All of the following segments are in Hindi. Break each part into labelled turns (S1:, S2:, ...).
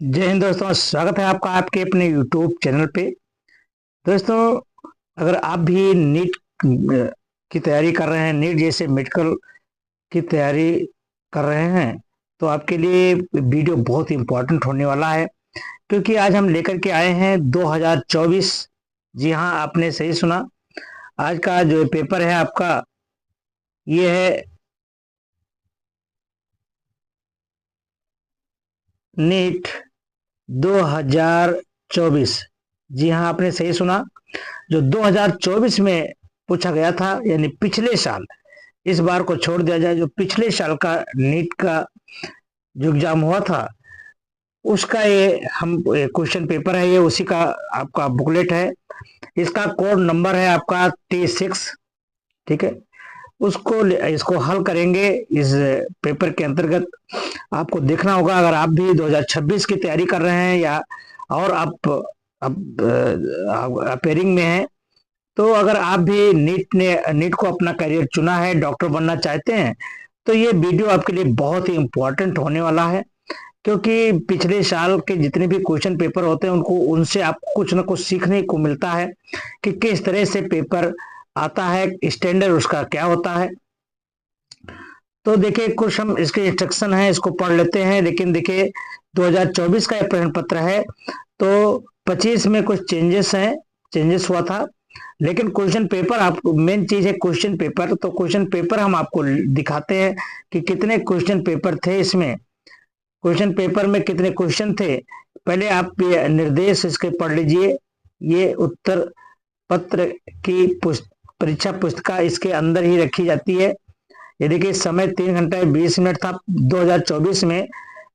S1: जय हिंद दोस्तों, स्वागत है आपका आपके अपने यूट्यूब चैनल पे। दोस्तों, अगर आप भी नीट की तैयारी कर रहे हैं, नीट जैसे मेडिकल की तैयारी कर रहे हैं, तो आपके लिए वीडियो बहुत इम्पोर्टेंट होने वाला है। क्योंकि आज हम लेकर के आए हैं 2024। जी हाँ, आपने सही सुना। आज का जो पेपर है आपका, ये है नीट 2024। जी हाँ, आपने सही सुना। जो 2024 में पूछा गया था, यानी पिछले साल, इस बार को छोड़ दिया जाए, जो पिछले साल का नीट का जो एग्जाम हुआ था, उसका ये हम क्वेश्चन पेपर है, ये उसी का आपका बुकलेट है। इसका कोड नंबर है आपका T6। ठीक है, उसको इसको हल करेंगे। इस पेपर के अंतर्गत आपको देखना होगा, अगर आप भी 2026 की तैयारी कर रहे हैं या और आप अपेयरिंग में हैं, तो अगर आप भी नीट को अपना करियर चुना है, डॉक्टर बनना चाहते हैं, तो ये वीडियो आपके लिए बहुत ही इम्पोर्टेंट होने वाला है। क्योंकि पिछले साल के जितने भी क्वेश्चन पेपर होते हैं, उनको उनसे आपको कुछ ना कुछ सीखने को मिलता है कि किस तरह से पेपर आता है, स्टैंडर्ड उसका क्या होता है। तो देखिए, कुछ हम इसके इंस्ट्रक्शन है, इसको पढ़ लेते हैं। लेकिन देखिए, 2024 का प्रश्न पत्र है, तो 25 में कुछ चेंजेस हुआ था। लेकिन क्वेश्चन पेपर, आपको मेन चीज है क्वेश्चन पेपर। तो क्वेश्चन पेपर हम आपको दिखाते हैं कि कितने क्वेश्चन पेपर थे इसमें, क्वेश्चन पेपर में कितने क्वेश्चन थे। पहले आप ये निर्देश इसके पढ़ लीजिए। ये उत्तर पत्र की परीक्षा पुस्तिका इसके अंदर ही रखी जाती है। ये देखिए, समय 3 घंटे 20 मिनट था 2024 में।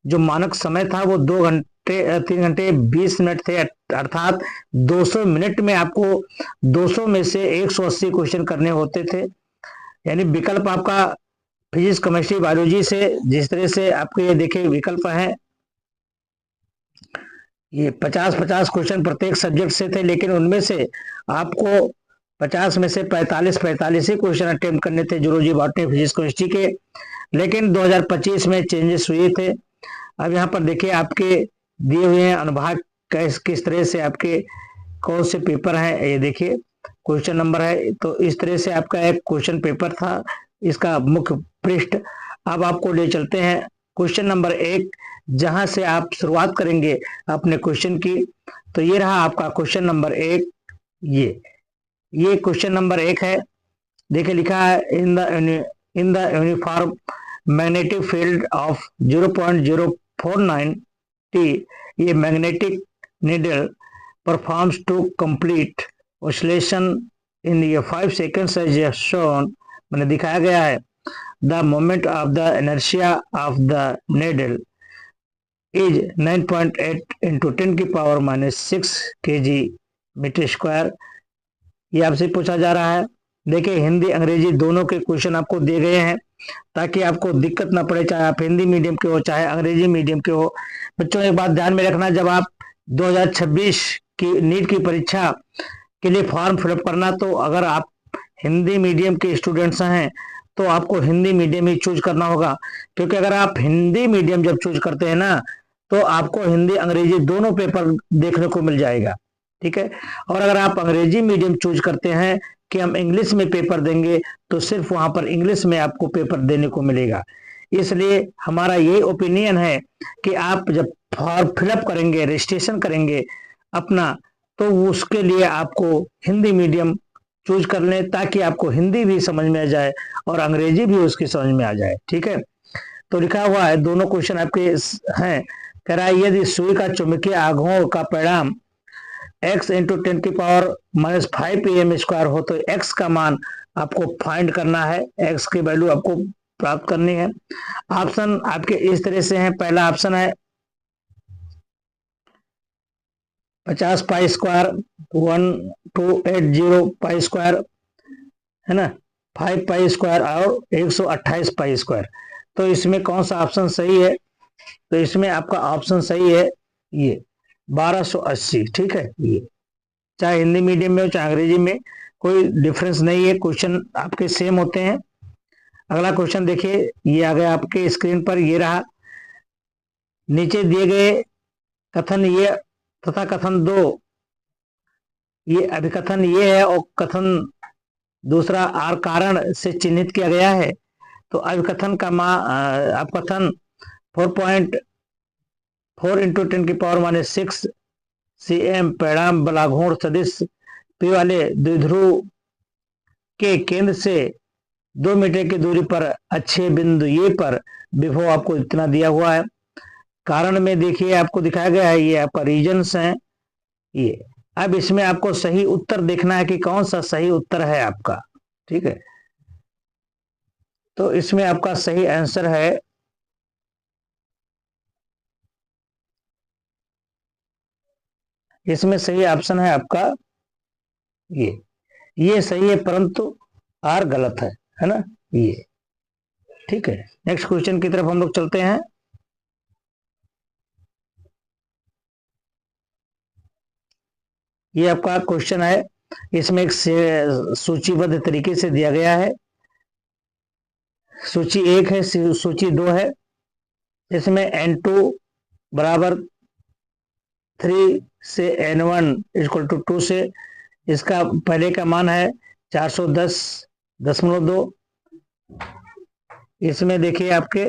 S1: जो मानक समय था वो 3 घंटे 20 मिनट थे। अर्थात 200 मिनट में आपको 200 में से 180 क्वेश्चन करने होते थे। यानी विकल्प आपका फिजिक्स, केमिस्ट्री, बायोलॉजी से जिस तरह से आपके ये देखिए विकल्प हैं, ये 50-50 क्वेश्चन प्रत्येक सब्जेक्ट से थे। लेकिन उनमें से आपको 50 में से 45 ही क्वेश्चन अटेम्प्ट करने थे, जूलॉजी, बॉटनी, फिजिक्स, केमिस्ट्री के। लेकिन 2025 में चेंजेस हुए थे। अब यहाँ पर देखिए, आपके दिए हुए हैं अनुभाग किस तरह से आपके कौन से पेपर हैं, ये देखिए क्वेश्चन नंबर है। तो इस तरह से आपका एक क्वेश्चन पेपर था, इसका मुख्य पृष्ठ। अब आपको ले चलते हैं क्वेश्चन नंबर 1, जहां से आप शुरुआत करेंगे अपने क्वेश्चन की। तो ये रहा आपका क्वेश्चन नंबर 1। ये क्वेश्चन नंबर 1 है। देखिए, लिखा है in the uniform magnetic field of 0.049 t, ये magnetic needle performs two complete oscillation in ये 5 सेकेंड्स एज शोन, मैंने दिखाया गया है। The moment of the inertia of the needle is 9.8 into 10⁻⁻6 kg metre square. ये आपसे पूछा जा रहा है। देखिए, हिंदी अंग्रेजी दोनों के क्वेश्चन आपको दिए गए हैं, ताकि आपको दिक्कत ना पड़े, चाहे आप हिंदी मीडियम के हो चाहे अंग्रेजी मीडियम के हो। बच्चों, एक बात ध्यान में रखना, जब आप 2026 की नीट की परीक्षा के लिए फॉर्म फिलअप करना, तो अगर आप हिंदी मीडियम के स्टूडेंट्स हैं, तो आपको हिंदी मीडियम ही चूज करना होगा। क्योंकि अगर आप हिंदी मीडियम जब चूज करते हैं ना, तो आपको हिंदी अंग्रेजी दोनों पेपर देखने को मिल जाएगा। ठीक है, और अगर आप अंग्रेजी मीडियम चूज करते हैं कि हम इंग्लिश में पेपर देंगे, तो सिर्फ वहां पर इंग्लिश में आपको पेपर देने को मिलेगा। इसलिए हमारा ये ओपिनियन है कि आप जब फॉर्म फिलअप करेंगे, रजिस्ट्रेशन करेंगे अपना, तो उसके लिए आपको हिंदी मीडियम चूज कर लें, ताकि आपको हिंदी भी समझ में आ जाए और अंग्रेजी भी उसकी समझ में आ जाए। ठीक है, तो लिखा हुआ है, दोनों क्वेश्चन आपके हैं। कह रहा है, यदि सुई का चुंबकीय आघूर्ण का परिणाम x इंटू 10⁻⁻5 pm² हो, तो x का मान आपको फाइंड करना है, x की वैल्यू आपको प्राप्त करनी है। ऑप्शन आपके इस तरह से हैं। पहला ऑप्शन है 50 पाई स्क्वायर, 1280 पाई स्क्वायर, है ना, 5 पाई स्क्वायर और 128 पाई स्क्वायर। तो इसमें कौन सा ऑप्शन सही है? तो इसमें आपका ऑप्शन सही है ये 1280। ठीक है, ये चाहे हिंदी मीडियम में हो चाहे अंग्रेजी में, कोई डिफरेंस नहीं है, क्वेश्चन आपके सेम होते हैं। अगला क्वेश्चन देखिए, ये आ गया आपके स्क्रीन पर, ये रहा। नीचे दिए गए कथन ये तथा कथन दो, ये अभिकथन ये है और कथन दूसरा आर कारण से चिन्हित किया गया है। तो अभिकथन का अपकथन 4.4 इंटू 10⁻⁻6 cm परिणाम बलाघूर्ण सदिश p वाले द्विध्रुव के केंद्र से 2 मीटर की दूरी पर अच्छे बिंदु ये पर विभव आपको इतना दिया हुआ है। कारण में देखिए आपको दिखाया गया है, ये आपका रीजन्स हैं ये। अब इसमें आपको सही उत्तर देखना है कि कौन सा सही उत्तर है आपका, ठीक है। तो इसमें आपका सही आंसर है इसमें सही ऑप्शन है आपका ये सही है, परंतु आर गलत है ना ये, ठीक है। नेक्स्ट क्वेश्चन की तरफ हम लोग चलते हैं। ये आपका क्वेश्चन है, इसमें एक सूचीबद्ध तरीके से दिया गया है। सूची 1 है, सूची 2 है। इसमें n2 बराबर 3 से n1 इक्वल टू 2 से इसका पहले का मान है 410.2। इसमें देखिए आपके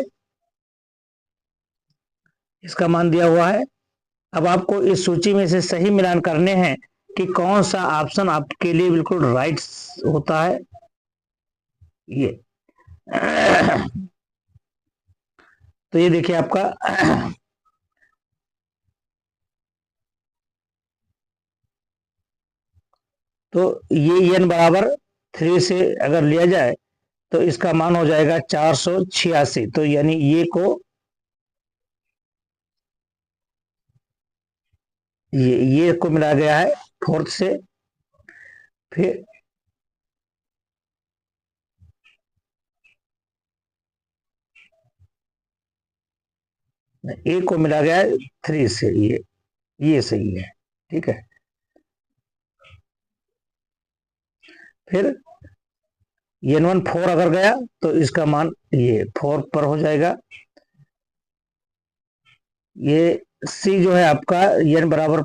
S1: इसका मान दिया हुआ है। अब आपको इस सूची में से सही मिलान करने हैं कि कौन सा ऑप्शन आपके लिए बिल्कुल राइट होता है ये। तो ये देखिए आपका तो ये n बराबर 3 से अगर लिया जाए तो इसका मान हो जाएगा 486। तो यानी ये को मिला गया है 4th से, फिर ए को मिला गया है 3 से, ये सही है, ठीक है। फिर n1 4 अगर गया तो इसका मान ये 4 पर हो जाएगा। ये सी जो है आपका n बराबर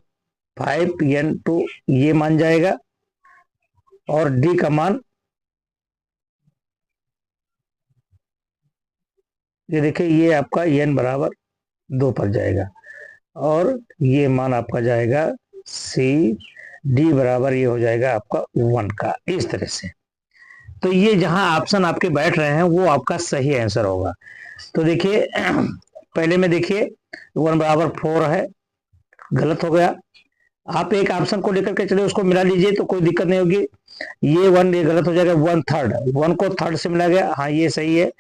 S1: 5 n2 ये मान जाएगा, और डी का मान ये देखिए ये आपका n बराबर 2 पर जाएगा, और ये मान आपका जाएगा सी डी बराबर ये हो जाएगा आपका 1 का, इस तरह से। तो ये जहां ऑप्शन आपके बैठ रहे हैं वो आपका सही आंसर होगा। तो देखिए पहले में देखिए 1 बराबर 4 है, गलत हो गया। आप एक ऑप्शन को लेकर के चले उसको मिला लीजिए तो कोई दिक्कत नहीं होगी। ये 1 ये गलत हो जाएगा, 1/3 1 को 3rd से मिला गया, हाँ ये सही है।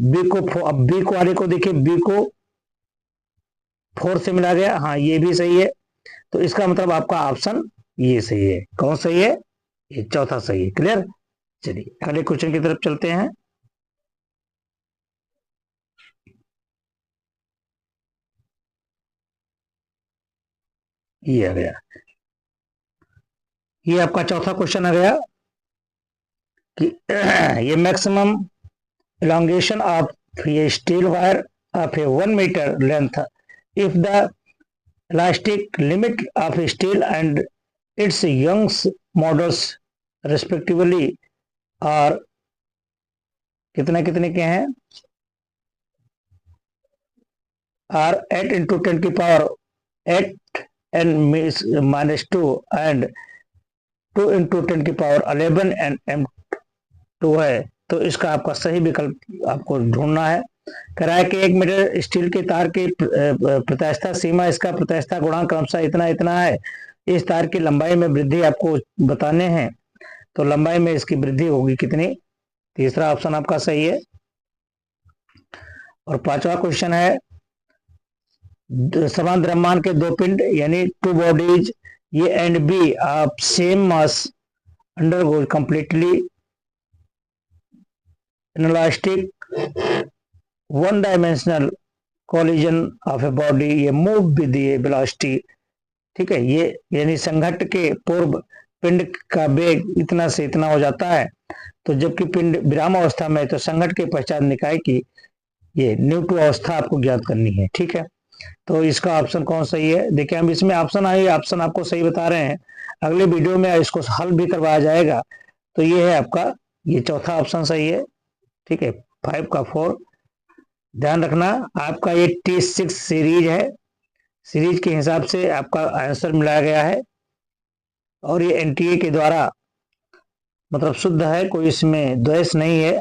S1: बी को अब बी को वाले को देखिए, बी को 4 से मिला गया, हाँ ये भी सही है। तो इसका मतलब आपका ऑप्शन ये सही है। कौन सही है? ये चौथा सही है। क्लियर? चलिए अगले क्वेश्चन की तरफ चलते हैं। ये आ गया, ये आपका चौथा क्वेश्चन आ गया कि ये maximum elongation of a steel wire of a 1 meter length if the elastic limit of steel and its Young's modulus respectively are कितने कितने के हैं? are 8 into 10 की power 8 n minus 2 and 2 into 10 की पावर 11 n m2 है। तो इसका आपका सही विकल्प आपको ढूंढना है। कराए के 1 मीटर स्टील के तार की प्रत्यास्थता सीमा, इसका प्रत्यास्थता गुणांक क्रमशः इतना इतना है। इस तार की लंबाई में वृद्धि आपको बताने हैं, तो लंबाई में इसकी वृद्धि होगी कितनी? तीसरा ऑप्शन आपका सही है। और पांचवा क्वेश्चन है, समान द्रव्यमान के दो पिंड यानी 2 बॉडीज ये and B of same mass undergo completely inelastic one dimensional collision of a body ये move with the velocity, ठीक है। ये यानी संघट्ट के पूर्व पिंड का वेग इतना से इतना हो जाता है, तो जबकि पिंड विराम अवस्था में, तो संघट्ट के पश्चात निकाय की ये न्यूटन अवस्था आपको ज्ञात करनी है, ठीक है। तो इसका ऑप्शन कौन सही है? देखिए हम इसमें ऑप्शन ऑप्शन आपको सही बता रहे हैं, अगले वीडियो में इसको हल भी करवाया जाएगा। तो ये है आपका, ये चौथा ऑप्शन सही है। ठीक है, 5 का 4। ध्यान रखना आपका ये T6 सीरीज है, सीरीज के हिसाब से आपका आंसर मिलाया गया है और ये एनटीए के द्वारा मतलब शुद्ध है, कोई इसमें द्वेष नहीं है।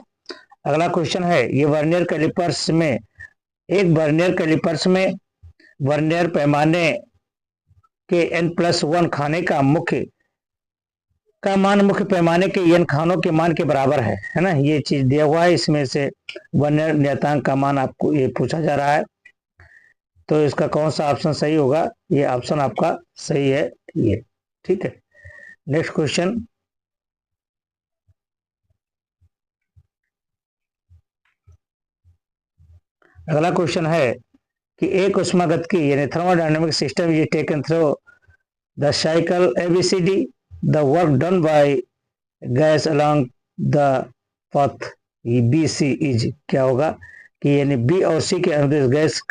S1: अगला क्वेश्चन है, ये वर्नियर कैलिपर्स में, एक वर्नियर कैलिपर्स में वर्नियर पैमाने के n+1 खाने का मान मुख्य पैमाने के n खानों के मान के बराबर है ना, ये चीज दिया हुआ है। इसमें से वर्नियर नियतांक का मान आपको ये पूछा जा रहा है, तो इसका कौन सा ऑप्शन सही होगा? ये ऑप्शन आपका सही है ये। ठीक है, नेक्स्ट क्वेश्चन, अगला क्वेश्चन है कि एक ऊष्मागतिकी यानी thermodynamic system is taken through the cycle ABCD, the work done by gas along the path BC is, क्या होगा कि यानी बी और सी के अनुदेश गैस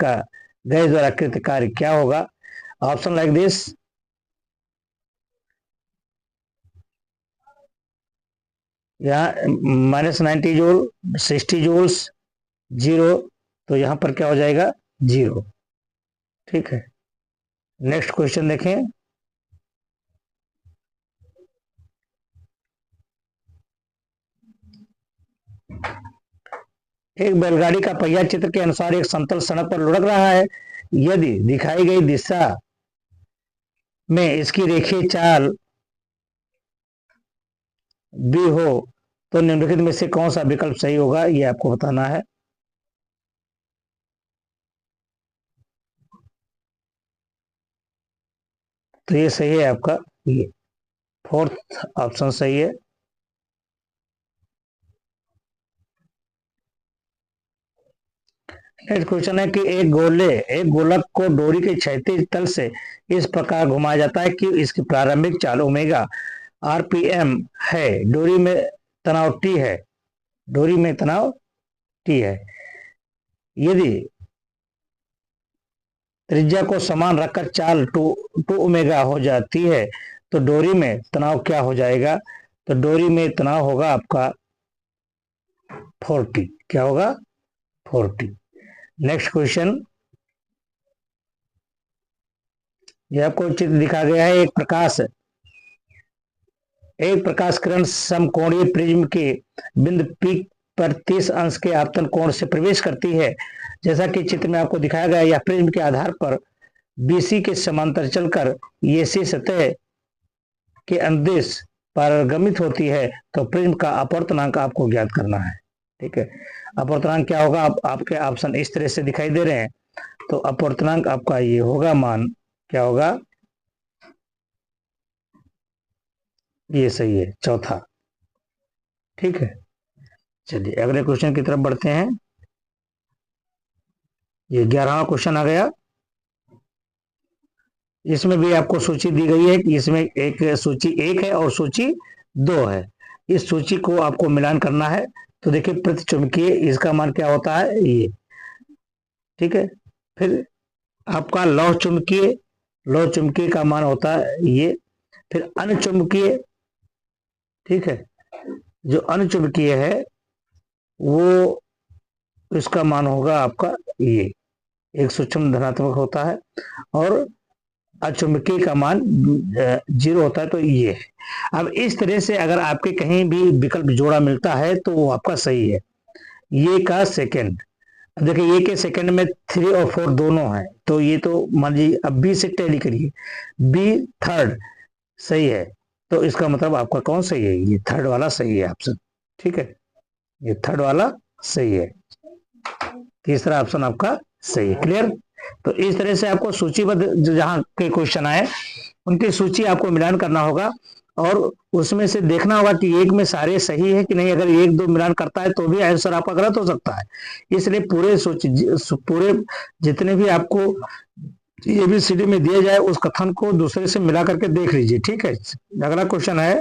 S1: द्वारा कृत कार्य क्या होगा? ऑप्शन लाइक दिस, यहाँ -90 जूल, 60 जूल्स, 0, तो यहाँ पर क्या हो जाएगा? 0। ठीक है, नेक्स्ट क्वेश्चन देखें, एक बैलगाड़ी का पहिया चित्र के अनुसार एक समतल सड़क पर लुढ़क रहा है। यदि दिखाई गई दिशा में इसकी रेखीय चाल भी हो तो निम्नलिखित में से कौन सा विकल्प सही होगा? ये आपको बताना है। तो ये सही है आपका, ये 4th ऑप्शन सही है। नेक्स्ट क्वेश्चन है कि एक गोलक को डोरी के क्षैतिज तल से इस प्रकार घुमाया जाता है कि इसकी प्रारंभिक चाल ओमेगा RPM है, डोरी में तनाव T है, डोरी में तनाव T है। यदि त्रिज्या को समान रखकर चाल 2 ओमेगा हो जाती है तो डोरी में तनाव क्या हो जाएगा? तो डोरी में तनाव होगा आपका 40, क्या होगा? 40। नेक्स्ट क्वेश्चन, ये आपको चित्र दिखा गया है, एक प्रकाश किरण समकोणीय प्रिज्म के बिंदु P पर 30 अंश के आपतन कोण से प्रवेश करती है। जैसा कि चित्र में आपको दिखाया गया, यह प्रिज्म के आधार पर BC के समांतर चलकर AC सतह के अनुदेश पारगमित होती है। तो प्रिज्म का अपवर्तनांक आपको ज्ञात करना है। ठीक है, अपवर्तनांक क्या होगा? आपके ऑप्शन इस तरह से दिखाई दे रहे हैं, तो अपवर्तनांक आपका ये होगा, मान क्या होगा? ये सही है, चौथा। ठीक है, चलिए अगले क्वेश्चन की तरफ बढ़ते हैं। ये 11वां क्वेश्चन आ गया। इसमें भी आपको सूची दी गई है कि इसमें एक सूची 1 है और सूची 2 है। इस सूची को आपको मिलान करना है। तो देखिए प्रतिचुंबकीय, इसका मान क्या होता है? ये। ठीक है, फिर आपका लौह चुंबकीय का मान होता है ये। फिर अनचुंबकीय, ठीक है, जो अनचुंबकीय है वो इसका मान होगा आपका ये, एक सूक्ष्म धनात्मक होता है, और अचुंबकीय का मान 0 होता है, तो ये है। अब इस तरह से अगर आपके कहीं भी विकल्प जोड़ा मिलता है तो वो आपका सही है। ये का सेकंड, देखिए ये के सेकंड में 3 और 4 दोनों है, तो ये तो मान लीजिए अब बी से टैली करिए, बी थर्ड सही है, तो इसका मतलब आपका कौन सही है? ये थर्ड वाला सही है ऑप्शन। ठीक है, ये थर्ड वाला सही है, तीसरा ऑप्शन आपका सही है। क्लियर? तो इस तरह से आपको सूचीबद्ध जो जहां के क्वेश्चन आए उनकी सूची आपको मिलान करना होगा, और उसमें से देखना होगा कि एक में सारे सही है कि नहीं। अगर 1-2 मिलान करता है तो भी आंसर आपका गलत हो सकता है। इसलिए पूरे जितने भी आपको ABCD में दिए जाए उस कथन को दूसरे से मिला करके देख लीजिए। ठीक है, अगला क्वेश्चन है,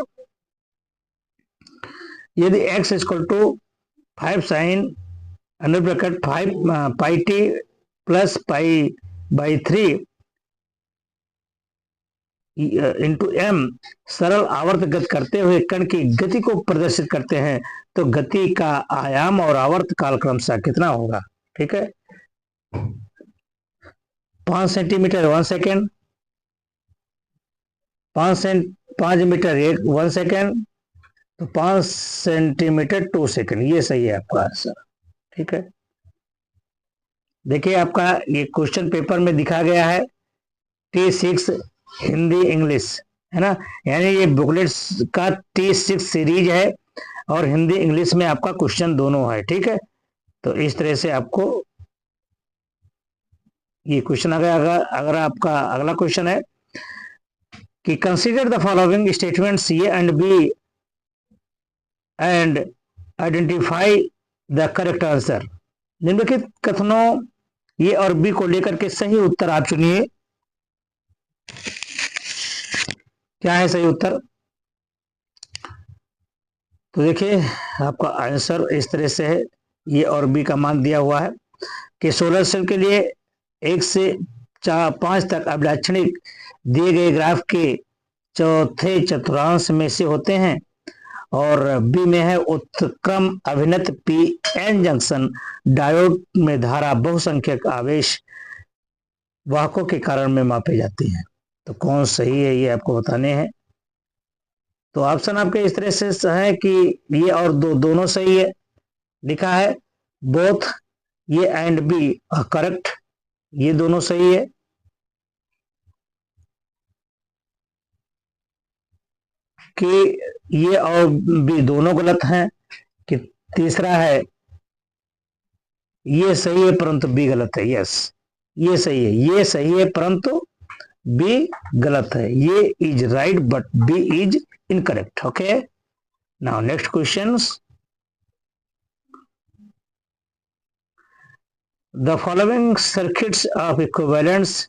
S1: यदि x = 5 sin 5 pi t plus pi by 3 into m सरल आवर्त गति करते हुए कण की गति को प्रदर्शित करते हैं, तो गति का आयाम और आवर्त कालक्रम सा कितना होगा? ठीक है, 5 सेंटीमीटर 1 सेकेंड, 5 मीटर 1 सेकेंड, तो 5 सेंटीमीटर 2 सेकेंड, ये सही है आपका आंसर। ठीक है, देखिए आपका ये क्वेश्चन पेपर में दिखा गया है T6 हिंदी इंग्लिश, है ना, यानी ये बुकलेट्स का T6 सीरीज है और हिंदी इंग्लिश में आपका क्वेश्चन दोनों है। ठीक है, तो इस तरह से आपको ये क्वेश्चन आ गया। अगर आपका अगला क्वेश्चन है कि consider the following statements A and B and identify the correct answer. निम्नलिखित कथनों ए और बी को लेकर के सही उत्तर आप चुनिए। क्या है सही उत्तर? तो देखिए आपका आंसर इस तरह से है, ए और बी का मान दिया हुआ है कि सोलर सेल के लिए 1 से 5 तक अभिलाक्षणिक दिए गए ग्राफ के चौथे चतुर्थांश में से होते हैं, और बी में है उत्क्रम अभिन्नत पी एन जंक्शन डायोड में धारा बहुसंख्यक आवेश वाहकों के कारण में मापी जाती है। तो कौन सही है ये आपको बताने हैं। तो ऑप्शन आपके इस तरह से है कि ये और दोनों सही है, लिखा है बोथ ये एंड बी करेक्ट, ये दोनों सही है। कि ये और बी दोनों गलत हैं, कि तीसरा है ये सही है परंतु बी गलत है। यस, ये सही है, ये सही है परंतु बी गलत है। ये is right but B is incorrect. Okay, now next questions. The following circuits of equivalence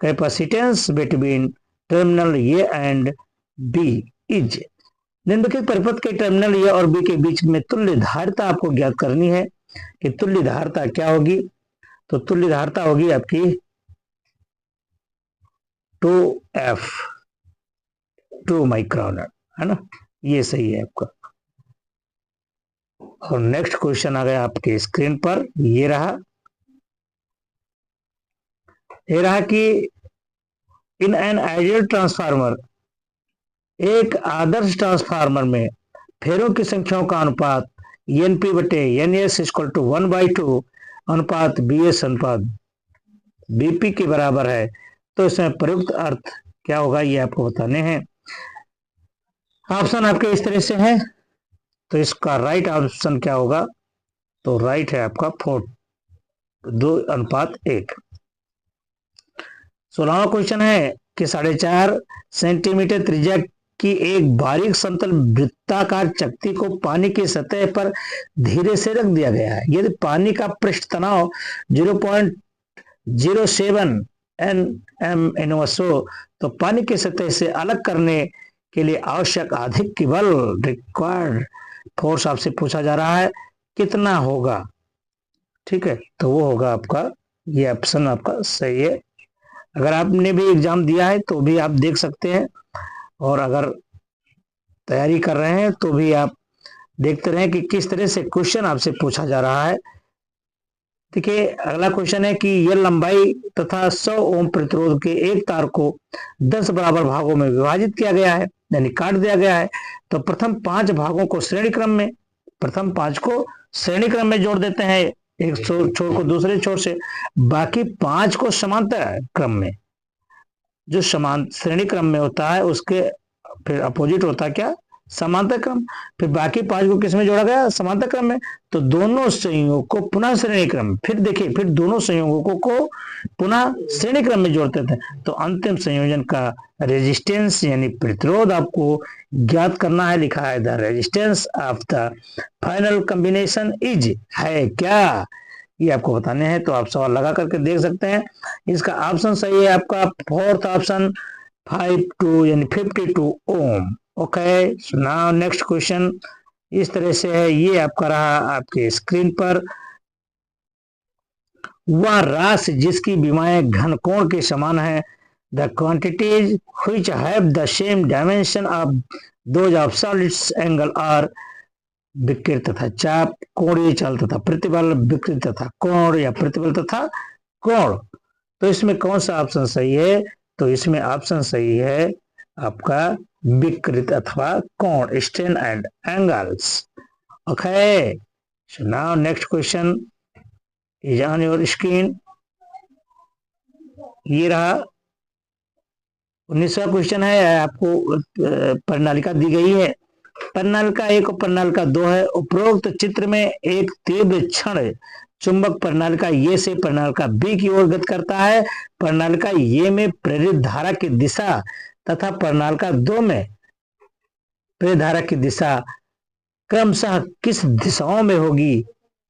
S1: capacitance between terminal A and B is। निम्नलिखित परिपथ के टर्मिनल ए और बी के बीच में तुल्य धारिता आपको ज्ञात करनी है कि तुल्य धारिता क्या होगी। तो तुल्य धारिता होगी आपकी 2F 2 माइक्रोन, है ना, ये सही है आपका। और नेक्स्ट क्वेश्चन आ गया आपके स्क्रीन पर, ये रहा कि इन एन आइडियल ट्रांसफार्मर, एक आदर्श ट्रांसफार्मर में फेरों की संख्याओं का अनुपात एनपी बटे एनएस इक्वल टू 1/2 अनुपात बीएस अनुपात बीपी के बराबर है। तो इसमें प्रयुक्त अर्थ क्या होगा ये आपको बताने हैं। ऑप्शन आपके इस तरह से है, तो इसका राइट ऑप्शन क्या होगा? तो राइट है आपका 2:1। 16वां क्वेश्चन है कि 4.5 सेंटीमीटर त्रिज्या की एक बारीक समतल वृत्ताकार चकती को पानी की सतह पर धीरे से रख दिया गया है। यदि पानी का पृष्ठ तनाव 0.07 Nm हो, तो पानी की सतह से अलग करने के लिए आवश्यक अधिक बल रिक्वायर्ड फोर्स आपसे पूछा जा रहा है, कितना होगा? ठीक है, तो वो होगा आपका, ये ऑप्शन आपका सही है। अगर आपने भी एग्जाम दिया है तो भी आप देख सकते हैं, और अगर तैयारी कर रहे हैं तो भी आप देखते रहें कि किस तरह से क्वेश्चन आपसे पूछा जा रहा है। देखिए अगला क्वेश्चन है कि यह लंबाई तथा 100 ओम प्रतिरोध के एक तार को 10 बराबर भागों में विभाजित किया गया है, यानी काट दिया गया है। तो प्रथम 5 भागों को श्रेणी क्रम में जोड़ देते हैं, एक छोर को दूसरे छोर से, बाकी 5 को समांतर क्रम में, जो समान श्रेणी क्रम में होता है उसके फिर अपोजिट होता है क्या? समांतर क्रम। फिर बाकी 5 को किसमें जोड़ा गया? समांतर क्रम में। तो दोनों संयोगों को पुनः श्रेणी क्रम, फिर देखिए फिर दोनों संयोगों को पुनः श्रेणी क्रम में जोड़ते थे। तो अंतिम संयोजन का रेजिस्टेंस यानी प्रतिरोध आपको ज्ञात करना है। लिखा है the resistance of the final combination is, है क्या? ये आपको बताने हैं। तो आप सवाल लगा करके देख सकते हैं। इसका ऑप्शन सही है आपका फोर्थ ऑप्शन 52 यानी 52 ओम। ओके, नाउ नेक्स्ट क्वेश्चन इस तरह से है, ये आपका रहा आपके स्क्रीन पर। वह राशि जिसकी विमाएं घन कोण के समान है। The quantities which have the same dimension of those of solids angle are विकृत तथा चाप, कोणीय चाल तथा प्रतिबल, विकृत तथा कोण या प्रतिबल तथा कोण। तो इसमें कौन सा ऑप्शन सही है? तो इसमें ऑप्शन सही है आपका विकृत अथवा कोण, strain and angles. Okay, so now next question is on your screen. ये रहा 19वां क्वेश्चन है। आपको प्रणालिका दी गई है। प्रणालिका 1 और प्रणालिका 2 है। उपरोक्त चित्र में एक तीव्र क्षण चुंबक प्रणालिका ये से प्रणालिका बी की ओर गति करता है। प्रणालिका ये में प्रेरित धारा की दिशा तथा प्रणालिका 2 में प्रेरित धारा की दिशा क्रमशः किस दिशाओं में होगी?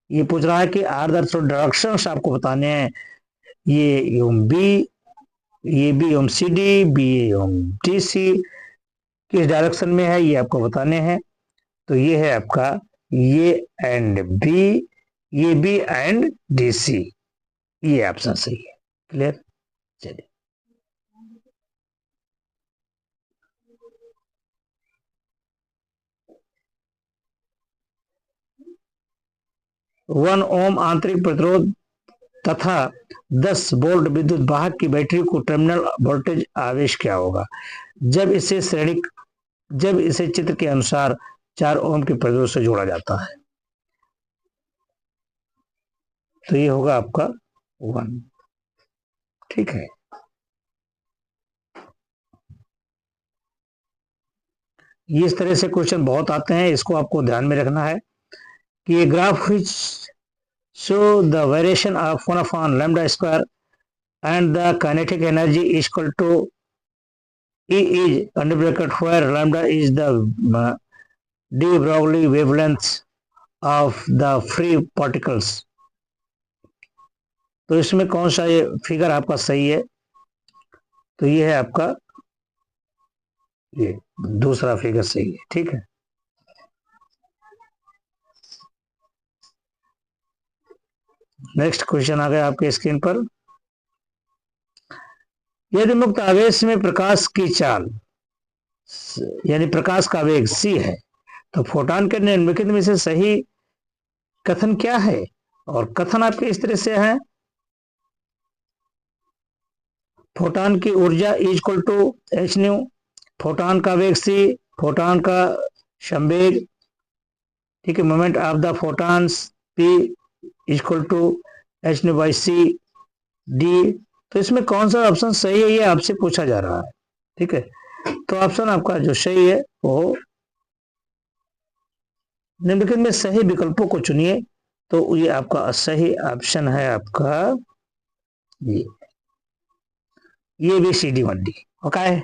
S1: ये पूछ रहा है कि आदर्श डायरेक्शंस आपको बताने हैं। ये एवं बी, ये बी एवं सी डी, बी एवं डी सी किस डायरेक्शन में है ये आपको बताने हैं। तो ये है आपका ये एंड बी, ये बी एंड डी सी, ये ऑप्शन सही है। क्लियर? चलिए, वन ओम आंतरिक प्रतिरोध तथा 10 वोल्ट विद्युत वाहक की बैटरी को टर्मिनल वोल्टेज आवेश क्या होगा जब इसे चित्र के अनुसार 4 ओम के प्रतिरोध से जोड़ा जाता है? तो ये होगा आपका 1। ठीक है, ये इस तरह से क्वेश्चन बहुत आते हैं, इसको आपको ध्यान में रखना है कि ये graph which show the variation of 1/λ² and the kinetic energy is equal to E is under bracket where lambda is the de Broglie wavelength of the free particles। तो इसमें कौन सा ये फिगर आपका सही है? तो ये है आपका ये दूसरा फिगर सही है। ठीक है, नेक्स्ट क्वेश्चन आ गया आपके स्क्रीन पर। यदि मुक्त आवेश में प्रकाश की चाल यानी प्रकाश का वेग c है तो फोटॉन के निम्नलिखित में से सही कथन क्या है? और कथन आपके इस तरह से है, फोटॉन की ऊर्जा is equal to h nu, photon का वेग c, फोटॉन का संवेग, ठीक है, moment of the photons p is equal to h nu by c d. तो इसमें कौन सा ऑप्शन सही है ये आपसे पूछा जा रहा है। ठीक है, तो ऑप्शन आपका जो सही है वो निम्नलिखित में सही विकल्पों को चुनिए। तो ये आपका सही ऑप्शन है आपका ये भी सी डी 1D। ओके,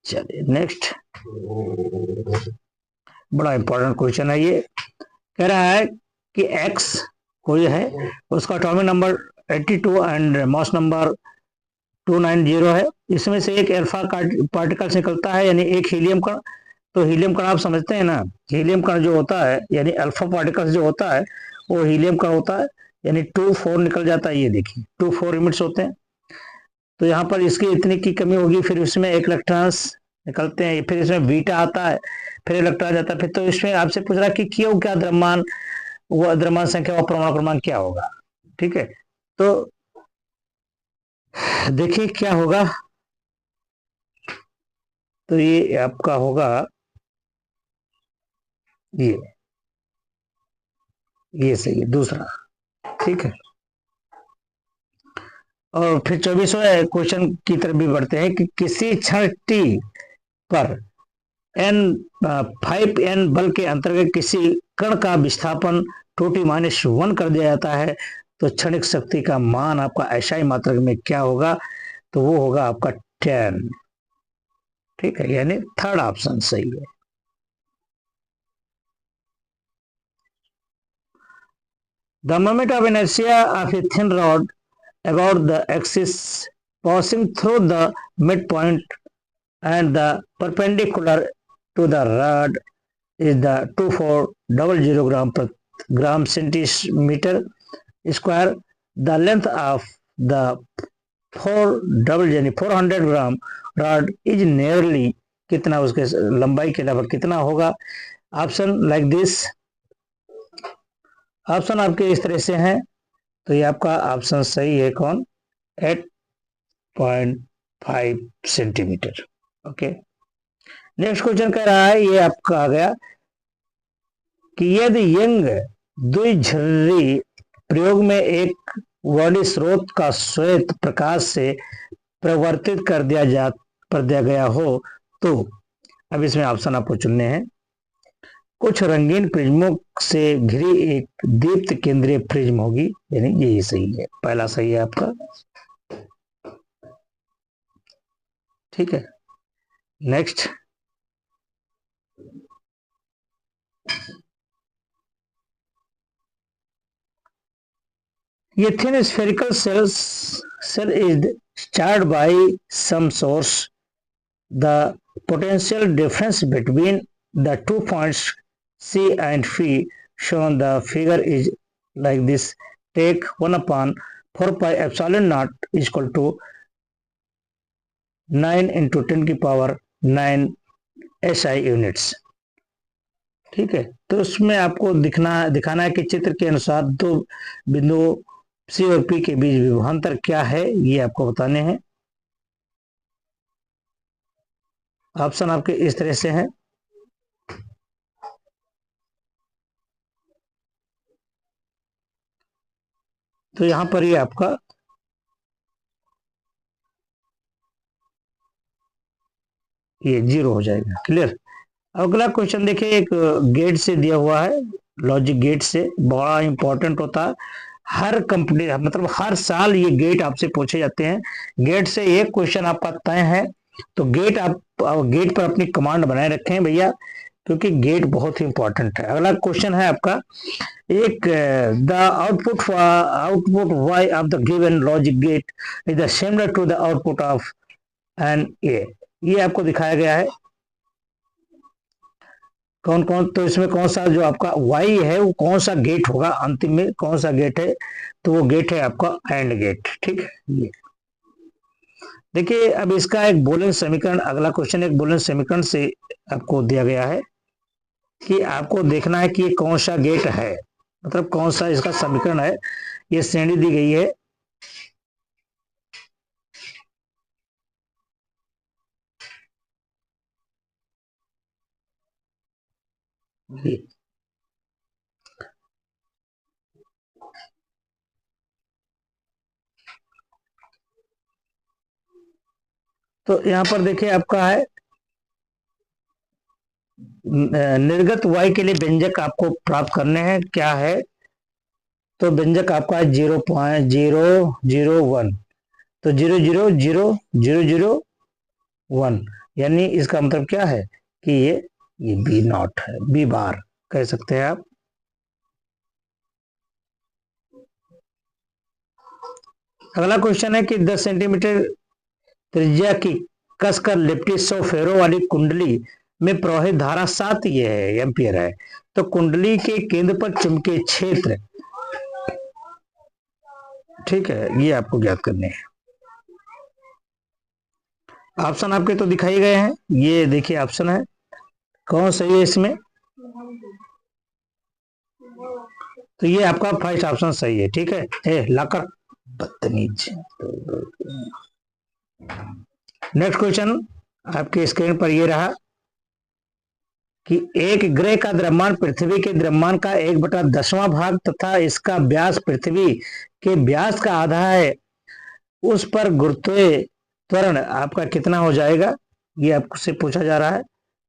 S1: चलिए नेक्स्ट, बड़ा इंपॉर्टेंट क्वेश्चन है ये। कह रहा है कि एक्स कोई है, उसका atomic number 82 and mass number 290 है। इसमें से एक अल्फा पार्टिकल्स निकलता है यानी एक हीलियम कण। तो हीलियम कण आप समझते हैं ना, हीलियम कण जो होता है यानी अल्फा पार्टिकल्स जो होता है वो हीलियम कण होता है, यानी 2-4 निकल जाता है। ये देखिए 2-4 यूनिट्स होते हैं। तो यहाँ पर इसकी इतनी की कमी होगी, फिर इसमें एक इलेक्ट्रॉन्स निकलते हैं, फिर इसमें बीटा आता है, फिर इलेक्ट्रॉन जाता है। फिर तो इसमें आपसे पूछ रहा है कि क्यों क्या द्रव्यमान, वो द्रव्यमान संख्या व परमाणु क्रमांक क्या होगा। ठीक है, तो देखिए क्या होगा। तो ये आपका होगा ये सही है दूसरा। ठीक है, और फिर 24वें क्वेश्चन की तरफ भी बढ़ते हैं कि किसी क्षण t पर n5n बल के अंतर्गत किसी कण का विस्थापन 2t-1 कर दिया जाता है तो क्षणिक शक्ति का मान आपका ऐसा मात्रक में क्या होगा? तो वो होगा आपका 10। ठीक है, यानी थर्ड ऑप्शन सही है। The moment of inertia of a thin rod about the axis passing through the midpoint and the perpendicular to the rod is the 2400 gram per gram centimeter square the length of the 400 gram rod is nearly, कितना उसके लंबाई के लगभग कितना होगा। ऑप्शन लाइक दिस, ऑप्शन आपके इस तरह से हैं, तो ये आपका ऑप्शन सही है कौन, 8.5 सेंटीमीटर। ओके, नेक्स्ट क्वेश्चन कह रहा है, ये आपका आ गया कि यदि यंग द्विध्रुवी प्रयोग में एक वर्णी स्रोत का श्वेत प्रकाश से प्रवर्तित कर दिया गया हो तो, अब इसमें ऑप्शन आपको चुनने हैं। कुछ रंगीन प्रिज्मों से घिरी एक दीप्त केंद्रीय प्रिज्म होगी, यानी यही सही है, पहला सही है आपका। ठीक है, नेक्स्ट, ये thin spherical shell is charge by some source, the potential difference between the 2 points C and Phi shown the figure is like this. Take 1/4 pi epsilon naught is equal to 9 into 10 की पावर 9 SI यूनिट्स। ठीक है, तो उसमें आपको दिखाना है कि चित्र के अनुसार दो बिंदुओं C और P के बीच विभवांतर क्या है, ये आपको बताने हैं। ऑप्शन आपके इस तरह से है, तो यहां पर ये आपका ये 0 हो जाएगा। क्लियर। अगला क्वेश्चन देखिए, एक गेट से दिया हुआ है, लॉजिक गेट से, बड़ा इंपॉर्टेंट होता है हर कंपनी, मतलब हर साल ये गेट आपसे पूछे जाते हैं। गेट से एक क्वेश्चन आपका तय है, तो गेट पर अपनी कमांड बनाए रखें भैया, क्योंकि गेट बहुत ही इंपॉर्टेंट है। अगला क्वेश्चन है आपका, एक the output Y of the given logic gate is the similar to the output of an A, ये आपको दिखाया गया है। कौन कौन, तो इसमें कौन सा जो आपका वाई है वो कौन सा गेट होगा, अंतिम में कौन सा गेट है, तो वो गेट है आपका एंड गेट। ठीक है, ये देखिए, अब इसका एक बोलन समीकरण, अगला क्वेश्चन एक बोलन समीकरण से आपको दिया गया है कि आपको देखना है कि ये कौन सा गेट है, मतलब कौन सा इसका समीकरण है। ये श्रेणी दी गई है, तो यहां पर देखिए आपका है निर्गत y के लिए व्यंजक आपको प्राप्त करने हैं, क्या है, तो व्यंजक आपका है 0.001, तो 0.00001, यानी इसका मतलब क्या है कि ये बी नॉट है, बी बार कह सकते हैं आप। अगला क्वेश्चन है कि 10 सेंटीमीटर त्रिज्या की कसकर लिपटी 100 फेरों वाली कुंडली में प्रवाहित धारा 7 ये है एम्पियर है, तो कुंडली के केंद्र पर चुंबकीय क्षेत्र, ठीक है, ये आपको ज्ञात करने हैं। ऑप्शन आपके तो दिखाई गए हैं, ये देखिए ऑप्शन है, कौन सही है इसमें, तो ये आपका फर्स्ट ऑप्शन सही है। ठीक है, लाकर बदतमीज। नेक्स्ट क्वेश्चन आपके स्क्रीन पर ये रहा कि एक ग्रह का द्रव्यमान पृथ्वी के द्रव्यमान का 1/10वां भाग तथा इसका व्यास पृथ्वी के व्यास का आधा है, उस पर गुरुत्वीय त्वरण आपका कितना हो जाएगा, ये आपसे पूछा जा रहा है,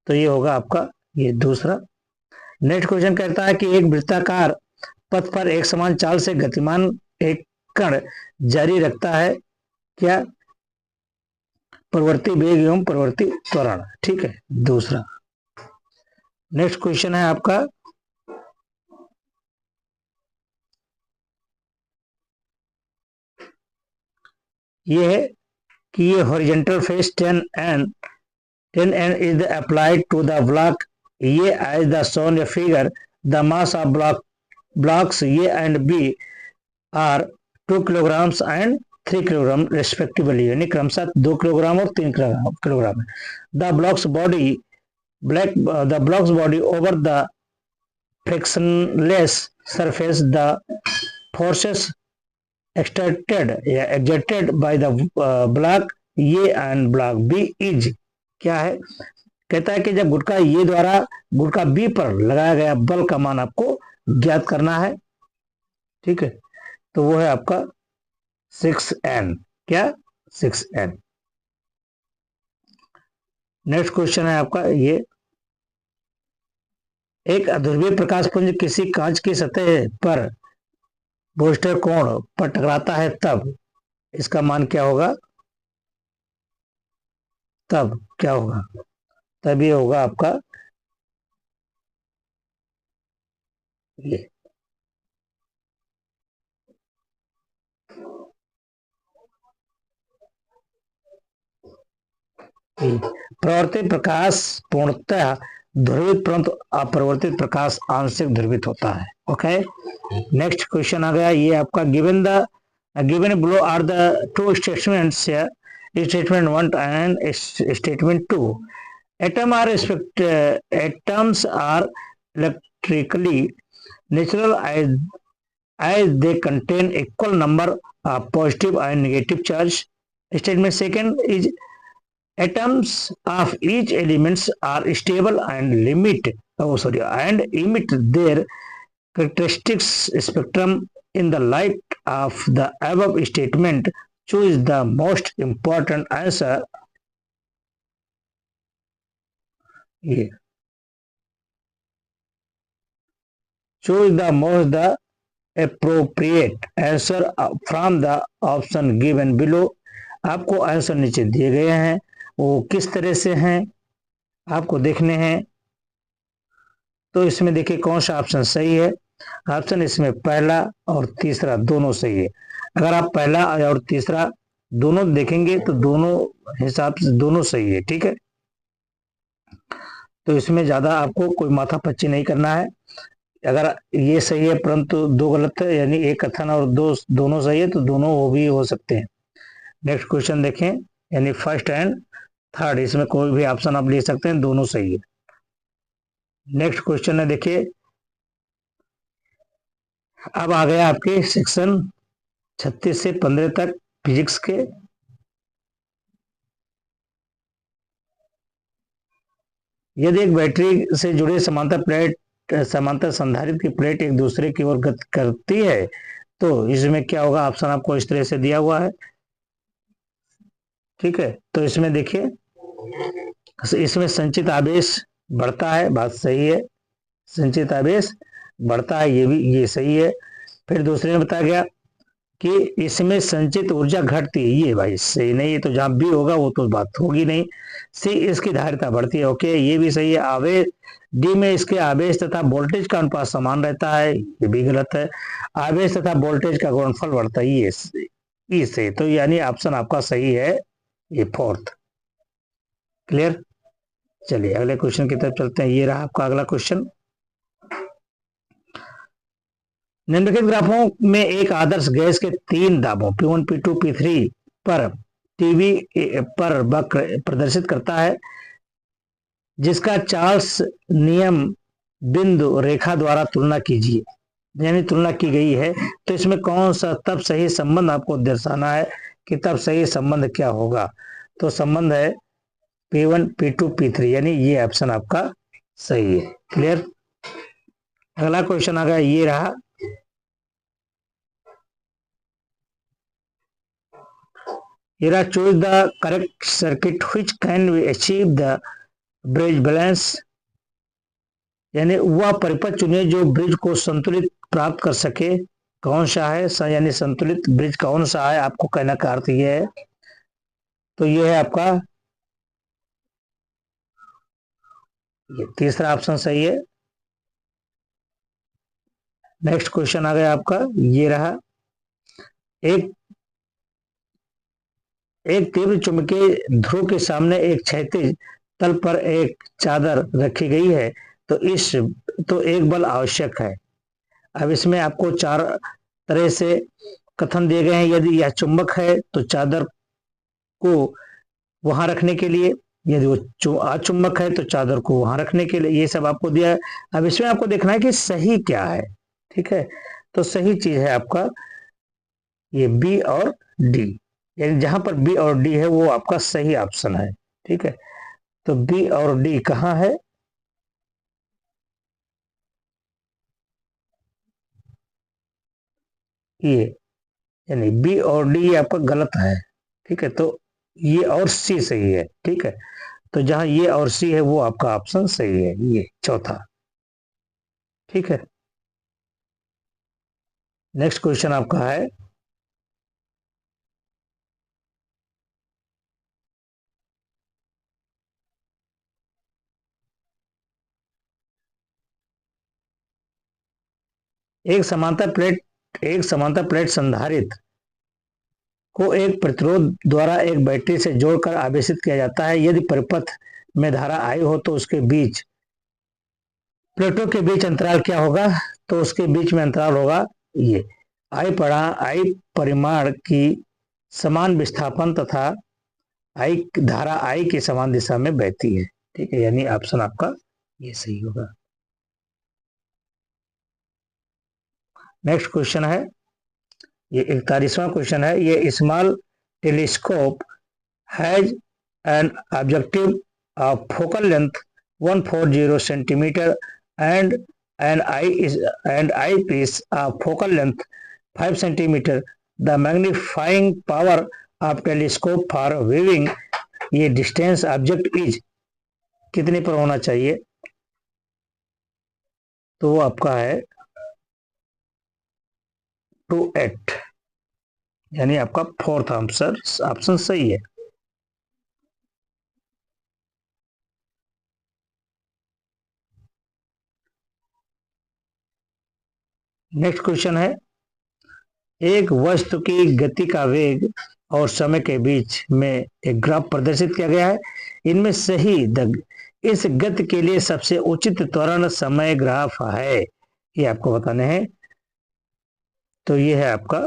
S1: तो ये होगा आपका ये दूसरा। नेक्स्ट क्वेश्चन कहता है कि एक वृत्ताकार पथ पर एक समान चाल से गतिमान एक कण जारी रखता है, क्या, प्रवृत्ति वेग एवं प्रवृत्ति त्वरण। ठीक है, दूसरा। नेक्स्ट क्वेश्चन है आपका, ये है कि ये horizontal face 10n is applied to the block A as the shown a figure. The mass of blocks A and B are 2 kilograms and 3 kilogram respectively, यानी क्रमशः 2 किलोग्राम और 3 किलोग्राम है। The block's body over the frictionless surface, the forces exerted by the block A and block B is क्या है? कहता है कि जब गुटका ए द्वारा गुटका बी पर लगाया गया बल का मान आपको ज्ञात करना है। ठीक है, तो वो है आपका 6n। क्या? 6n। नेक्स्ट क्वेश्चन है आपका ये, एक अध्रुवीय प्रकाश पुंज किसी कांच की सतह पर बोस्टर कोण पर टकराता है तब इसका मान क्या होगा? तब क्या होगा? तब ये होगा आपका ये प्रवर्तित प्रकाश पूर्णतः ध्रुवित परंतु अपरिवर्तित प्रकाश आंशिक ध्रुवित होता है। ओके, नेक्स्ट क्वेश्चन आ गया ये आपका, given below are the two statements, statement 1 and statement 2। Atoms are electrically natural as they contain equal number of positive and negative charge. Statement 2 is atoms of each elements are stable and emit their characteristics spectrum in the light of the above statement. Choose the most important answer. Yeah. Choose the appropriate answer from the option given below. आपको आंसर नीचे दिए गए हैं, वो किस तरह से हैं आपको देखने हैं। तो इसमें देखिए कौन सा ऑप्शन सही है। ऑप्शन इसमें पहला और तीसरा दोनों सही है। अगर आप पहला और तीसरा दोनों देखेंगे तो दोनों हिसाब से दोनों सही है। ठीक है, तो इसमें ज्यादा आपको कोई माथा पच्ची नहीं करना है। अगर ये सही है परंतु दो गलत है, यानी एक कथन और दोनों सही है, तो दोनों वो भी हो सकते हैं। नेक्स्ट क्वेश्चन देखें, यानी फर्स्ट एंड थर्ड, इसमें कोई भी ऑप्शन आप ले सकते हैं, दोनों सही है। नेक्स्ट क्वेश्चन है देखिए, अब आ गया आपके सेक्शन 36 से 15 तक फिजिक्स के। यदि एक बैटरी से जुड़े समांतर संधारित्र की प्लेट एक दूसरे की ओर गति करती है तो इसमें क्या होगा? ऑप्शन आपको इस तरह से दिया हुआ है। ठीक है, तो इसमें देखिए, इसमें संचित आवेश बढ़ता है, बात सही है, संचित आवेश बढ़ता है, ये सही है। फिर दूसरे में बताया गया कि इसमें संचित ऊर्जा घटती है, ये भाई सही नहीं है, तो जहां भी होगा वो तो बात होगी नहीं। सी, इसकी धारिता बढ़ती है, ओके, ये भी सही है। आवेश डी में इसके आवेश तथा वोल्टेज का अनुपात समान रहता है, ये भी गलत है। आवेश तथा वोल्टेज का गुणनफल बढ़ता है, ये सही, तो यानी ऑप्शन आपका सही है, ये फोर्थ। क्लियर? चलिए अगले क्वेश्चन की तरफ चलते हैं। ये रहा आपका अगला क्वेश्चन। निम्नलिखित ग्राफों में एक आदर्श गैस के 3 दाबों P1, P2, P3 पर टीवी पर वक्र प्रदर्शित करता है जिसका चार्ल्स नियम बिंदु रेखा द्वारा तुलना कीजिए, यानी तुलना की गई है। तो इसमें कौन सा तब सही संबंध आपको दर्शाना है कि तब सही संबंध क्या होगा? तो संबंध है P1, P2, P3, यानी ये ऑप्शन आपका सही है। क्लियर? अगला क्वेश्चन आ गया, ये रहा, choose the correct circuit which can we achieve the bridge balance, यानी वह परिपथ चुनिए जो ब्रिज को संतुलित प्राप्त कर सके। कौन सा है? यानी संतुलित ब्रिज कौन सा है, आपको कहना का अर्थ ये है। तो ये है आपका ये तीसरा ऑप्शन सही है। नेक्स्ट क्वेश्चन आ गया आपका, ये रहा, एक तीव्र चुंबकीय ध्रुव के सामने एक क्षैतिज तल पर एक चादर रखी गई है तो एक बल आवश्यक है। अब इसमें आपको 4 तरह से कथन दिए गए हैं। यदि यह चुंबक है तो चादर को वहां रखने के लिए, यदि वो अचुंबक है तो चादर को वहां रखने के लिए, ये सब आपको दिया है। अब इसमें आपको देखना है कि सही क्या है। ठीक है, तो सही चीज है आपका ये बी और डी, यानी जहां पर बी और डी है वो आपका सही ऑप्शन है। ठीक है, तो बी और डी कहाँ है? ये, यानी बी और डी आपका गलत है। ठीक है, तो ये और सी सही है। ठीक है, तो जहां ये और सी है वो आपका ऑप्शन सही है, ये चौथा। ठीक है, नेक्स्ट क्वेश्चन आपका है, एक समांतर प्लेट संधारित्र को एक प्रतिरोध द्वारा एक बैटरी से जोड़कर आवेशित किया जाता है। यदि परिपथ में धारा आई हो तो उसके बीच प्लेटों के बीच अंतराल क्या होगा? तो उसके बीच में अंतराल होगा ये आई परिमाण की समान विस्थापन तथा आई धारा आई की समान दिशा में बहती है। ठीक है, यानी ऑप्शन आपका ये सही होगा। नेक्स्ट क्वेश्चन है, ये 41वां क्वेश्चन है। ये small telescope has an objective of focal length 140 centimetre and an eyepiece of focal length 5 centimetre. The magnifying power of telescope for viewing ये डिस्टेंस ऑब्जेक्ट इज कितने पर होना चाहिए? तो वो आपका है 2:8, यानी आपका फोर्थ आंसर ऑप्शन सही है। नेक्स्ट क्वेश्चन है, एक वस्तु की गति का वेग और समय के बीच में एक ग्राफ प्रदर्शित किया गया है। इनमें सही इस गति के लिए सबसे उचित त्वरण समय ग्राफ है, ये आपको बताने हैं। तो ये है आपका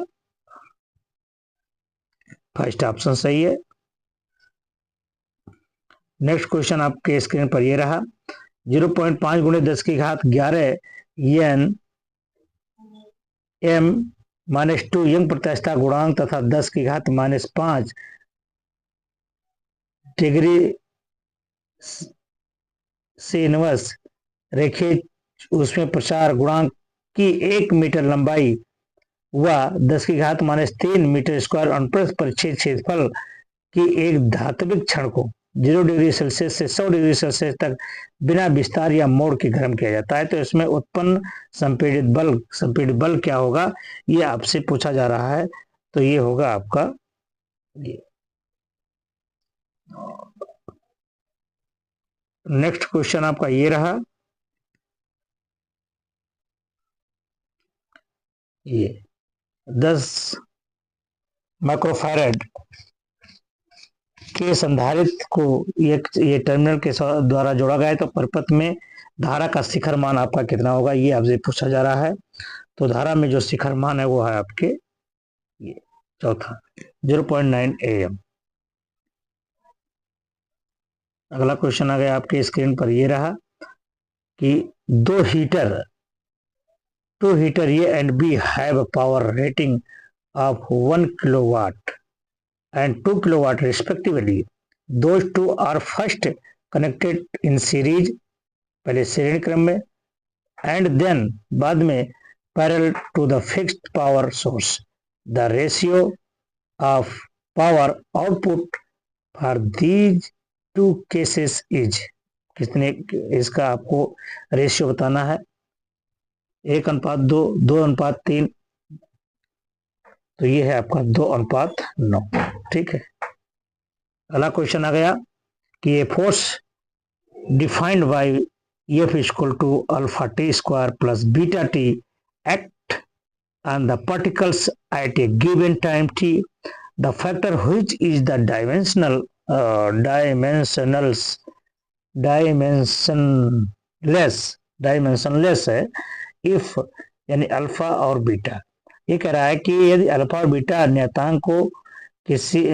S1: फर्स्ट ऑप्शन सही है। नेक्स्ट क्वेश्चन आपके स्क्रीन पर ये रहा, 0.5 गुणे 10 की घात 11 एन एम -2 यंग प्रत्यास्थता गुणांक तथा 10 की घात -5 डिग्री से इनवर्स रेखे उसमें प्रसार गुणांक की 1 मीटर लंबाई व 10 की घात -3 मीटर स्क्वायर अनुप्रस्थ परिच्छेद क्षेत्रफल की एक धात्विक क्षण को 0 डिग्री सेल्सियस से 100 डिग्री सेल्सियस तक बिना विस्तार या मोड़ के गर्म किया जाता है। तो इसमें उत्पन्न संपीड़ित बल क्या होगा, ये आपसे पूछा जा रहा है। तो ये होगा आपका ये। नेक्स्ट क्वेश्चन आपका ये रहा, ये 10 माइक्रोफैराड के संधारित्र को ये टर्मिनल के द्वारा जोड़ा गया है। तो परिपथ में धारा का शिखर मान आपका कितना होगा, ये आपसे पूछा जा रहा है। तो धारा में जो शिखर मान है वो है आपके ये चौथा 0.9 AM। अगला क्वेश्चन आ गया आपके स्क्रीन पर ये रहा कि two heater A and B have power rating of 1 kilowatt and 2 kilowatt respectively. Those two are first connected in series, पहले श्रेणी क्रम में, and then बाद में parallel to the fixed power source. The ratio of power output for these two cases is कितने, इसका आपको रेशियो बताना है, 1:2, 2:3। तो ये है आपका 2:9। ठीक है, अगला क्वेश्चन आ गया कि ये force defined by F equal to alpha t square plus beta t act on the particles at a given time t, the factor which is the dimensionless है इफ, यानी अल्फा और बीटा। ये कह रहा है कि यदि अल्फा और बीटा नियतांक को किसी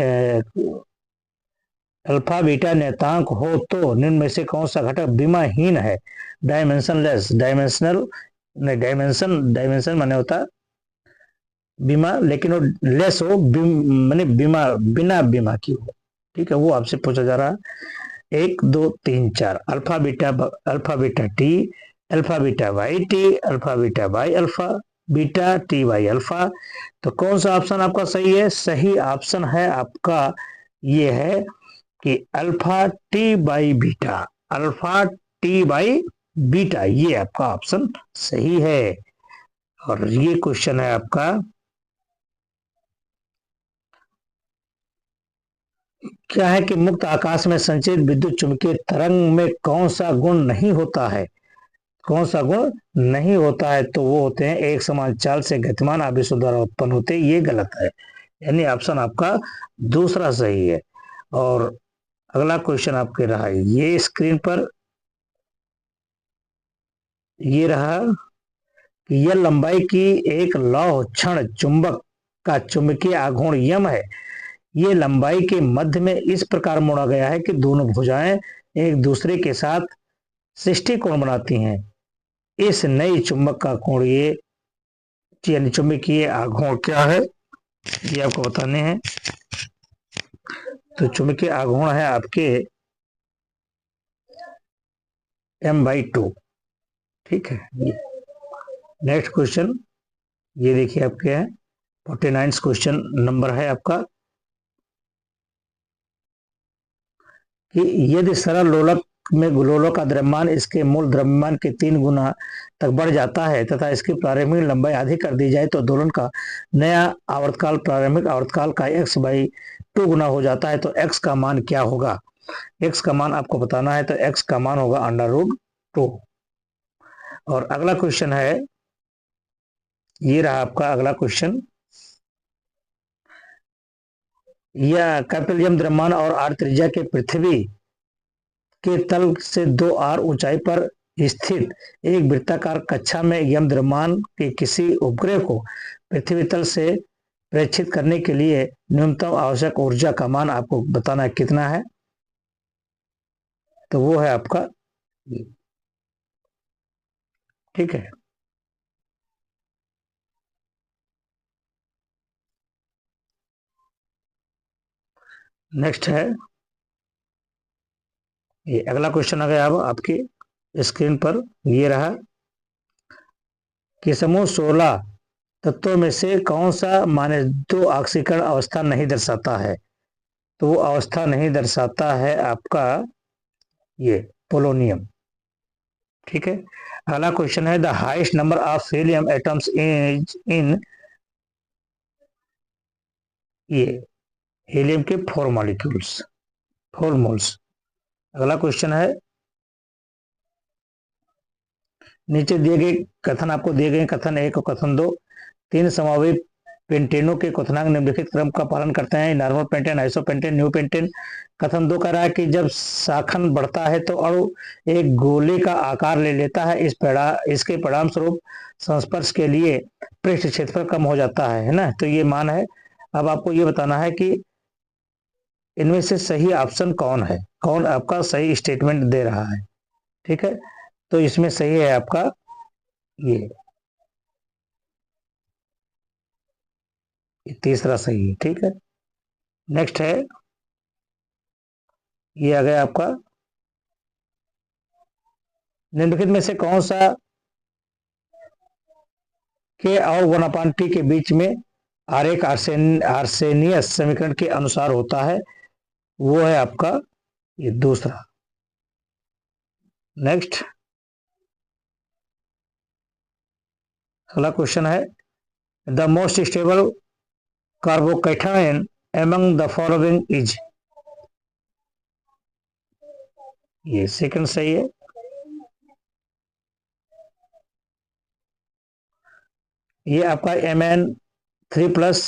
S1: अल्फा बीटा नियतांक हो तो निम्न में से कौन सा घटक विमाहीन है? डायमेंशनलेस, डायमेंशनल नहीं, डायमेंशन माने होता बीमा, लेकिन वो लेस हो, माने बीमा बिना बीमा की हो। ठीक है, वो आपसे पूछा जा रहा है। 1 2 3 4 alpha beta t, alpha beta y t, alpha beta y alpha beta t y alpha. तो कौन सा ऑप्शन आपका सही है? सही ऑप्शन है आपका ये है कि alpha T by beta, alpha T by beta, ये आपका ऑप्शन सही है। और ये क्वेश्चन है आपका, क्या है कि मुक्त आकाश में संचित विद्युत चुंबकीय तरंग में कौन सा गुण नहीं होता है? कौन सा गुण नहीं होता है? तो वो होते हैं एक समान चाल से गतिमान आवेशों द्वारा उत्पन्न होते हैं। ये गलत है, यानी ऑप्शन आपका दूसरा सही है। और अगला क्वेश्चन आपके रहा ये स्क्रीन पर, ये रहा कि यह लंबाई की एक लौह क्षण चुंबक का चुंबकीय आघूर्ण यम है। ये लंबाई के मध्य में इस प्रकार मोड़ा गया है कि दोनों भुजाएं एक दूसरे के साथ 60 कोण बनाती हैं। इस नई चुंबक का कोणीय यानी चुंबकीय आघूर्ण क्या है, ये आपको बताने हैं। तो चुंबकीय आघूर्ण है आपके m/2। ठीक है, नेक्स्ट क्वेश्चन ये देखिए आपके है 49 क्वेश्चन नंबर है आपका कि यदि सरल लोलक में गोलोक का द्रव्यमान इसके मूल द्रव्यमान के 3 गुना तक बढ़ जाता है तथा इसकी प्रारंभिक लंबाई आधी कर दी जाए तो दोलन का नया आवर्तकाल प्रारंभिक आवर्तकाल का x/2 गुना हो जाता है। तो x का मान क्या होगा? x का मान आपको बताना है, तो x का मान होगा √2। और अगला क्वेश्चन है, ये रहा आपका अगला क्वेश्चन, यह कैपिटल यम द्रव्यमान और r त्रिज्या के पृथ्वी के तल से 2 r ऊंचाई पर स्थित एक वृत्ताकार कक्षा में यम द्रव्यमान के किसी उपग्रह को पृथ्वी तल से प्रेक्षित करने के लिए न्यूनतम आवश्यक ऊर्जा का मान आपको बताना है कितना है? तो वो है आपका, ठीक है। नेक्स्ट है ये अगला क्वेश्चन आ गया अब आपकी स्क्रीन पर, ये रहा कि समूह 16 तत्वों में से कौन सा -2 ऑक्सीकरण अवस्था नहीं दर्शाता है? तो वो अवस्था नहीं दर्शाता है आपका ये पोलोनियम। ठीक है, अगला क्वेश्चन है the highest number of helium atoms in ये हीलियम के 4 मॉलिक्यूल्स, 4 मोल्स। अगला क्वेश्चन है, नीचे दिए गए कथन आपको दिए गए कथन 1 और कथन 2 तीन समावेश पेंटेनों के क्वथनांक निम्नलिखित क्रम का पालन करते हैं। Normal pentane, isopentane, new pentane. कथन 2 कह रहा है कि जब शाखन बढ़ता है तो अणु एक गोले का आकार ले लेता है, इसके परिणाम स्वरूप संस्पर्श के लिए पृष्ठ क्षेत्रफल कम हो जाता है ना। तो ये मान है। अब आपको ये बताना है कि इनमें से सही ऑप्शन कौन है, कौन आपका सही स्टेटमेंट दे रहा है। ठीक है, तो इसमें सही है आपका ये तीसरा सही है। ठीक है, नेक्स्ट है, ये आ गया आपका निम्नलिखित में से कौन सा के और 1/t के बीच में आरेख आर्सेनियस समीकरण के अनुसार होता है? वो है आपका ये दूसरा। नेक्स्ट अगला क्वेश्चन है the most stable carbocation among the following is, ये सेकंड सही है। ये आपका Mn3+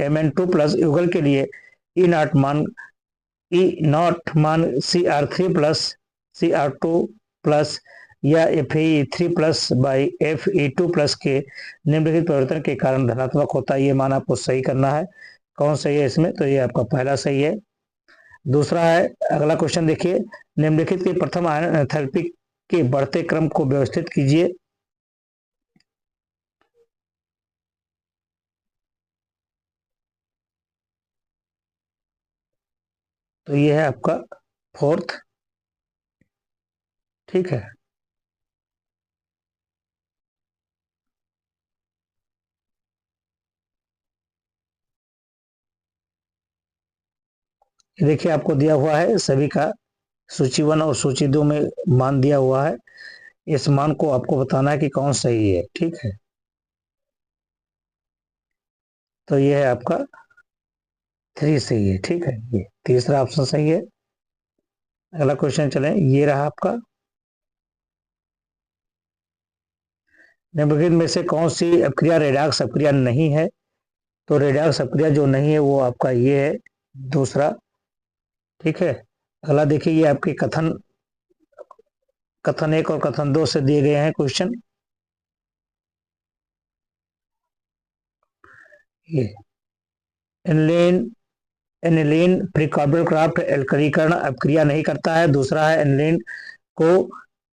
S1: Mn2+ युगल के लिए E0 मान Cr3+ Cr2+ या Fe3+/Fe2+ के निम्नलिखित परिवर्तन के कारण धनात्मक होता है। ये मान आपको सही करना है। कौन सही है इसमें? तो ये आपका पहला सही है। दूसरा है, अगला क्वेश्चन देखिए, निम्नलिखित के प्रथम आयन एंथैल्पी के बढ़ते क्रम को व्यवस्थित कीजिए। तो ये है आपका फोर्थ। ठीक है, देखिए आपको दिया हुआ है सभी का सूची 1 और सूची 2 में मान दिया हुआ है। इस मान को आपको बताना है कि कौन सही है। ठीक है, तो ये है आपका 3 सही है। ठीक है, ये तीसरा ऑप्शन सही है। अगला क्वेश्चन चले, ये रहा आपका, निम्नलिखित में से कौन सी अपक्रिया रेडॉक्स अपक्रिया नहीं है? तो रेडॉक्स अपक्रिया जो नहीं है वो आपका ये है, दूसरा। ठीक है, अगला देखिए, ये आपके कथन 1 और कथन 2 से दिए गए हैं क्वेश्चन। ये एनिलीन एनिलीन प्रीकार्बोनिल क्राफ्ट एल्कलीकरण अपक्रिया नहीं करता है। दूसरा है, एनिलीन को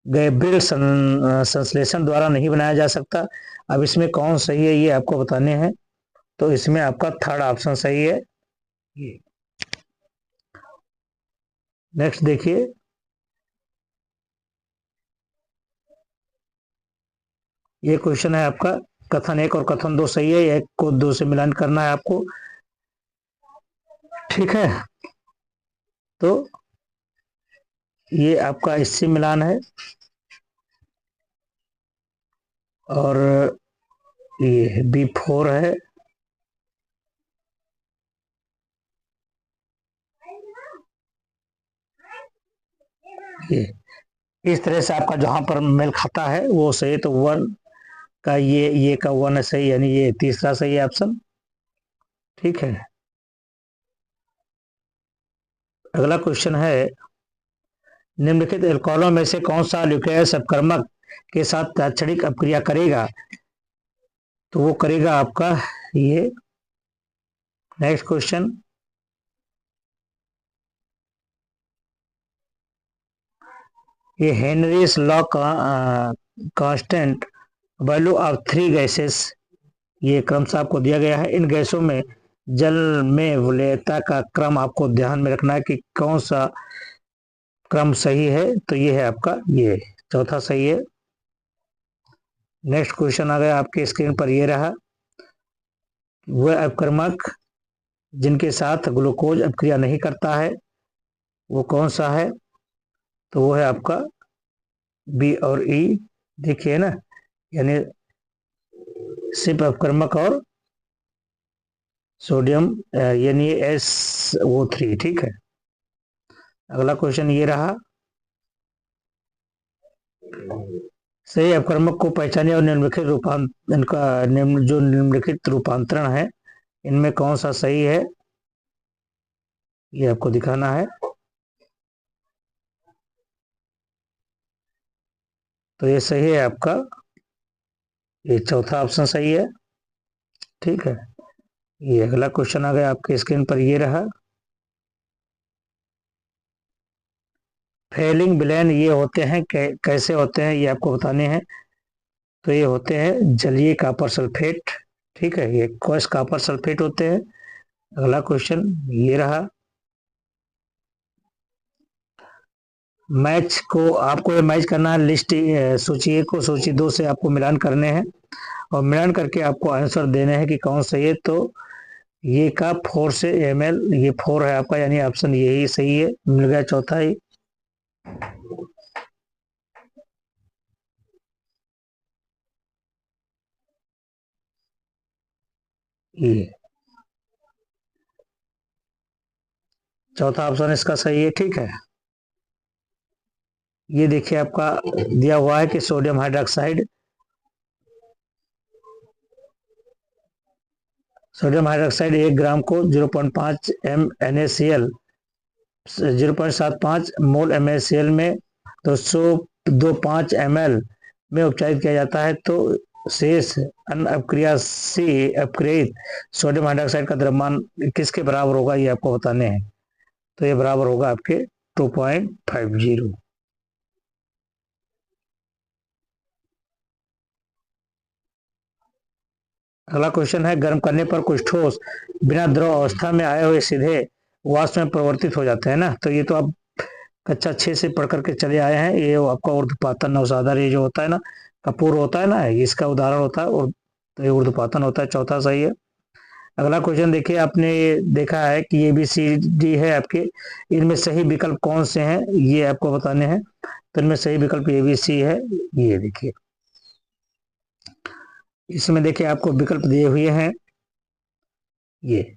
S1: गैब्रियल संश्लेषण द्वारा नहीं बनाया जा सकता। अब इसमें कौन सही है ये आपको बताने हैं। तो इसमें आपका थर्ड ऑप्शन सही है। नेक्स्ट देखिए, ये क्वेश्चन है आपका, कथन 1 और कथन 2 सही है। एक को 2 से मिलान करना है आपको। ठीक है, तो ये आपका इससे मिलान है और ये B4 है। ये इस तरह से आपका जहां पर मेल खाता है वो सही। तो 1 का ये का 1 है सही, यानी ये तीसरा सही है ऑप्शन। ठीक है, अगला क्वेश्चन है, निम्नलिखित एल्कोहलों में से कौन सा ल्यूकेस अपकर्मक के साथ तात्क्षणिक अपक्रिया करेगा? तो वो करेगा आपका ये। नेक्स्ट क्वेश्चन, ये Henry's law constant value of 3 gases, ये क्रमशः आपको दिया गया है। इन गैसों में जल में वरीयता का क्रम आपको ध्यान में रखना है कि कौन सा क्रम सही है। तो ये है आपका ये चौथा सही है। नेक्स्ट क्वेश्चन आ गया आपके स्क्रीन पर, ये रहा, वह अपक्रमक जिनके साथ ग्लूकोज अपक्रिया नहीं करता है वो कौन सा है? तो वो है आपका बी और ई। देखिए ना, यानी सिर्फ अपक्रमक और सोडियम, यानी SO3। ठीक है, अगला क्वेश्चन ये रहा, सही अपक्रमक को पहचानिए और निम्नलिखित इनका जो निम्नलिखित रूपांतरण है इनमें कौन सा सही है ये आपको दिखाना है। तो ये सही है आपका, ये चौथा ऑप्शन सही है। ठीक है, ये अगला क्वेश्चन आ गया आपके स्क्रीन पर, ये रहा, फेलिंग विलयन ये होते हैं कैसे होते हैं ये आपको बताने हैं। तो ये होते हैं जलीय कॉपर सल्फेट। ठीक है, ये क्वस कॉपर सल्फेट होते हैं। अगला क्वेश्चन ये रहा, मैच को आपको ये मैच करना है, लिस्ट सूची 1 को सूची 2 से आपको मिलान करने हैं और मिलान करके आपको आंसर देने हैं कि कौन सही है। तो ये का 4 से ml, ये 4 है आपका, यानी ऑप्शन यही सही है, मिल गया चौथा ही। ये चौथा ऑप्शन इसका सही है। ठीक है, ये देखिए आपका दिया हुआ है कि सोडियम हाइड्रोक्साइड 1 ग्राम को 0.5 NaCl 0.75 मोल MaCl में 200 0.25 ml में उपचारित किया जाता है तो शेष अनअपक्रिया से अपक्रियत सोडियम हाइड्रोक्साइड का द्रव्यमान किसके बराबर होगा, ये आपको बताने हैं। तो ये बराबर होगा आपके 2.50। अगला क्वेश्चन है, गर्म करने पर कुछ ठोस बिना द्रव अवस्था में आए हुए सीधे वाष्प में परिवर्तित हो जाते हैं ना। तो ये तो आप कक्षा 6 से पढ़ करके चले आए हैं। ये आपका ऊर्ध्वपातन नवसाधार ये जो होता है ना, कपूर होता है ना, इसका उदाहरण होता है, और तो ये ऊर्ध्वपातन होता है। चौथा सही है। अगला क्वेश्चन देखिए, आपने देखा है कि ए बी सी डी है आपके, इनमें सही विकल्प कौन से हैं ये आपको बताने हैं। तो इनमें सही विकल्प ए बी सी है। ये देखिए, इसमें देखिए आपको विकल्प दिए हुए हैं। ये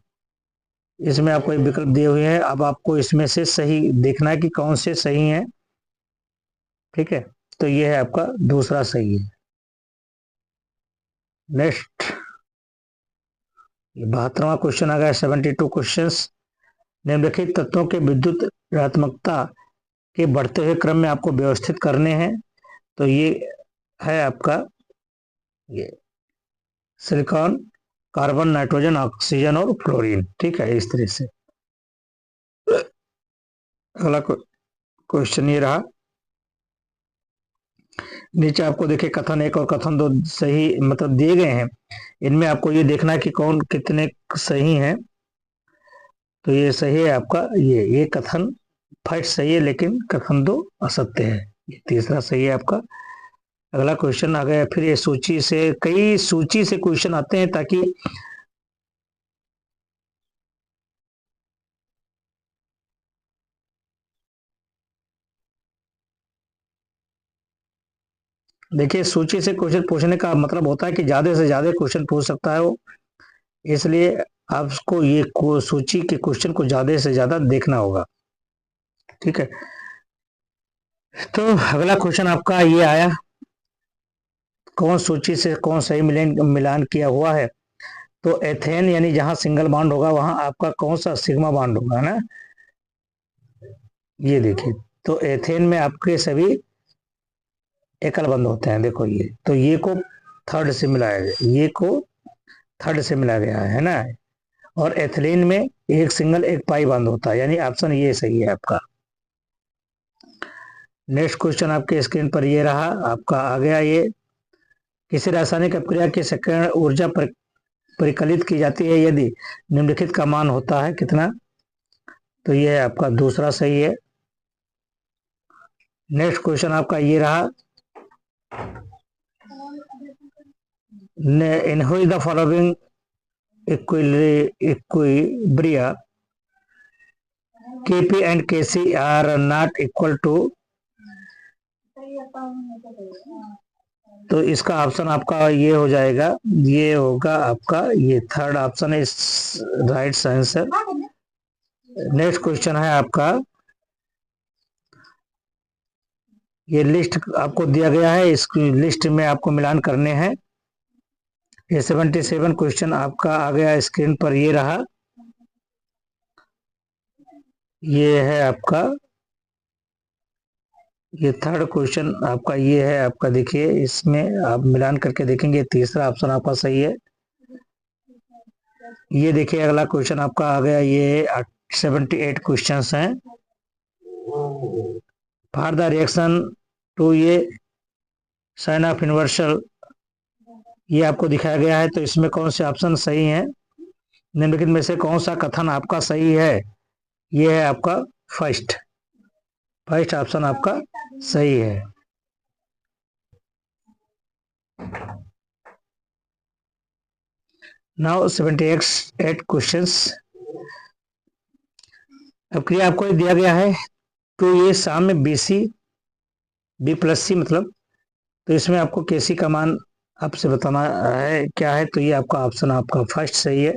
S1: इसमें आपको एक विकल्प दिए हुए हैं, अब आपको इसमें से सही देखना है कि कौन से सही हैं। ठीक है, तो ये है आपका दूसरा सही है। नेक्स्ट 72वां क्वेश्चन आ गया। 72 क्वेश्चन। निम्नलिखित तत्वों के विद्युत ऋणात्मकता के बढ़ते हुए क्रम में आपको व्यवस्थित करने हैं। तो ये है आपका ये सिलिकॉन, कार्बन, नाइट्रोजन, ऑक्सीजन और फ्लोरीन। ठीक है, इस तरह से। अगला क्वेश्चन ये रहा। नीचे आपको देखिए कथन 1 और कथन 2 सही मतलब दिए गए हैं। इनमें आपको ये देखना है कि कौन कितने सही हैं। तो ये सही है आपका, ये कथन फर्स्ट सही है, लेकिन कथन 2 असत्य है। ये तीसरा सही है आपका। अगला क्वेश्चन आ गया। फिर ये सूची से, कई सूची से क्वेश्चन आते हैं ताकि देखिए, सूची से क्वेश्चन पूछने का मतलब होता है कि ज्यादा से ज्यादा क्वेश्चन पूछ सकता है वो, इसलिए आपको ये सूची के क्वेश्चन को ज्यादा से ज्यादा देखना होगा। ठीक है, तो अगला क्वेश्चन आपका ये आया, कौन सूची से कौन सही मिलान किया हुआ है। तो एथेन यानी जहां सिंगल बॉन्ड होगा वहां आपका कौन सा सिग्मा बॉन्ड होगा ना। ये देखिए, तो एथेन में आपके सभी एकल बंद होते हैं। देखो ये, तो ये को थर्ड से मिलाया गया, ये को थर्ड से मिला गया है ना। और एथिलीन में एक सिंगल एक पाई बंद होता है, यानी ऑप्शन ये सही है आपका। नेक्स्ट क्वेश्चन आपके स्क्रीन पर ये रहा आपका, आ गया ये, किसी रासायनिक अपक्रिया की सक्रियण ऊर्जा परिकलित की जाती है यदि निम्नलिखित का मान होता है कितना। तो ये है आपका दूसरा सही है। नेक्स्ट क्वेश्चन आपका ये रहा, in which the following equilibria Kp and Kc are not equal to। तो इसका ऑप्शन आपका ये हो जाएगा, ये होगा आपका ये थर्ड ऑप्शन है राइट आंसर। नेक्स्ट क्वेश्चन है आपका, ये लिस्ट आपको दिया गया है, इस लिस्ट में आपको मिलान करने हैं। ये 77 क्वेश्चन आपका आ गया स्क्रीन पर, ये रहा, ये है आपका ये थर्ड क्वेश्चन आपका, ये है आपका, देखिए इसमें आप मिलान करके देखेंगे, तीसरा ऑप्शन आपका सही है। ये देखिए अगला क्वेश्चन आपका आ गया, ये 78 क्वेश्चन हैं। फॉर द रिएक्शन टू ये साइन ऑफ इन्वर्सल, ये आपको दिखाया गया है। तो इसमें कौन से ऑप्शन सही हैं, निम्नलिखित में से कौन सा कथन आपका सही है। ये है आपका फर्स्ट फर्स्ट ऑप्शन आपका सही है। Now 78 questions. अब क्रिया आपको दिया गया है, तो ये साम्य BC B प्लस C मतलब, तो इसमें आपको KC का मान आपसे बताना है क्या है। तो ये आपका ऑप्शन आपका फर्स्ट सही है।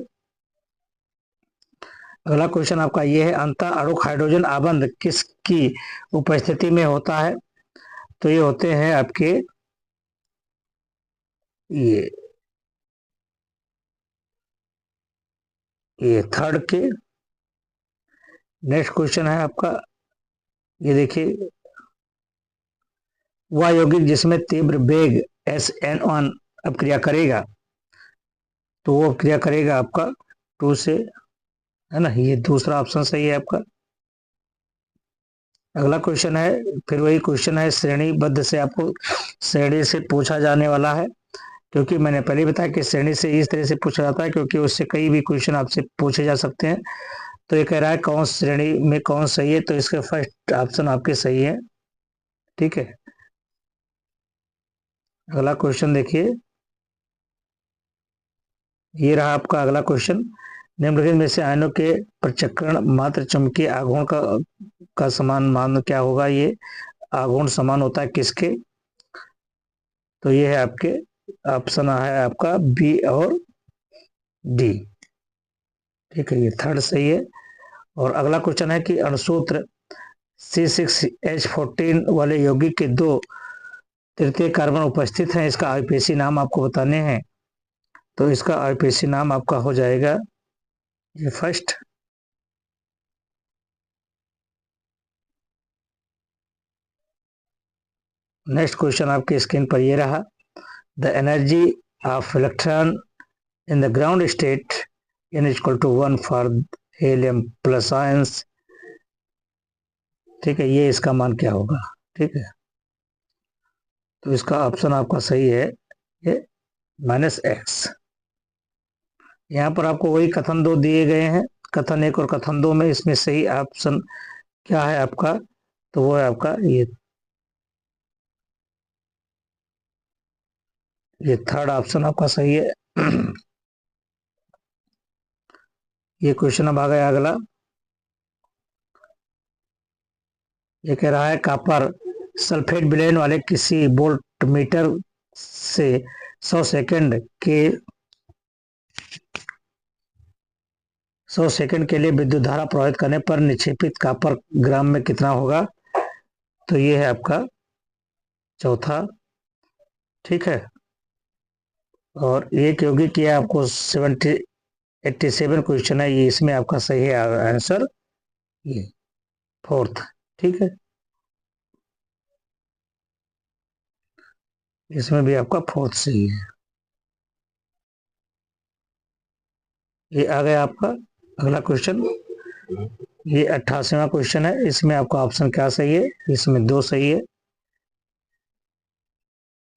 S1: अगला क्वेश्चन आपका ये है, अंतः अणुक हाइड्रोजन आबंध किसकी उपस्थिति में होता है। तो ये होते हैं आपके ये थर्ड के। नेक्स्ट क्वेश्चन है आपका, ये देखिए वह यौगिक जिसमें तीव्र वेग SN1 अब क्रिया करेगा, तो वो क्रिया करेगा आपका 2 से, है ना, ये दूसरा ऑप्शन सही है आपका। अगला क्वेश्चन है, फिर वही क्वेश्चन है, श्रेणीबद्ध से आपको श्रेणी से पूछा जाने वाला है, क्योंकि मैंने पहले बताया कि श्रेणी से इस तरह से पूछा जाता है क्योंकि उससे कई भी क्वेश्चन आपसे पूछे जा सकते हैं। तो ये कह रहा है कौन श्रेणी में कौन सही है, तो इसका फर्स्ट ऑप्शन आपके सही है, ठीक है। अगला क्वेश्चन देखिए, ये रहा आपका अगला क्वेश्चन। निम्नलिखित में से आयनों के प्रचक्रण मात्र चुंबकीय आघूर्ण का समान मान क्या होगा? ये आघूर्ण समान होता है किसके? तो ये है आपके ऑप्शन है आपका बी और डी, ठीक है, ये थर्ड सही है। और अगला क्वेश्चन है कि अणुसूत्र C6H14 वाले यौगिक के 2 तृतीय कार्बन उपस्थित हैं, इसका आईपीसी नाम आपको बताने हैं। तो इसका आईपीसी नाम आपका हो जाएगा ये फर्स्ट। नेक्स्ट क्वेश्चन आपके स्क्रीन पर ये रहा, the energy of electron in the ground state N=1 for helium plus ions, ठीक है, ये इसका मान क्या होगा? ठीक है, तो इसका ऑप्शन आपका सही है ये -x। यहाँ पर आपको वही कथन 2 दिए गए हैं, कथन 1 और कथन 2 में, इसमें सही ऑप्शन क्या है आपका? तो वो है आपका ये थर्ड ऑप्शन आपका सही है। ये क्वेश्चन अब आ गया अगला, ये कह रहा है कॉपर सल्फेट विलयन वाले किसी वोल्ट मीटर से 100 सेकंड के लिए विद्युत धारा प्रवाहित करने पर निक्षेपित कॉपर ग्राम में कितना होगा? तो ये है आपका चौथा, ठीक है। और एक यौगिक किया आपको 87 क्वेश्चन है, ये इसमें आपका सही है आंसर ये फोर्थ, ठीक है, इसमें भी आपका फोर्थ सही है। ये आ गया आपका अगला क्वेश्चन, ये 88वां क्वेश्चन है, इसमें आपका ऑप्शन क्या सही है? इसमें 2 सही है।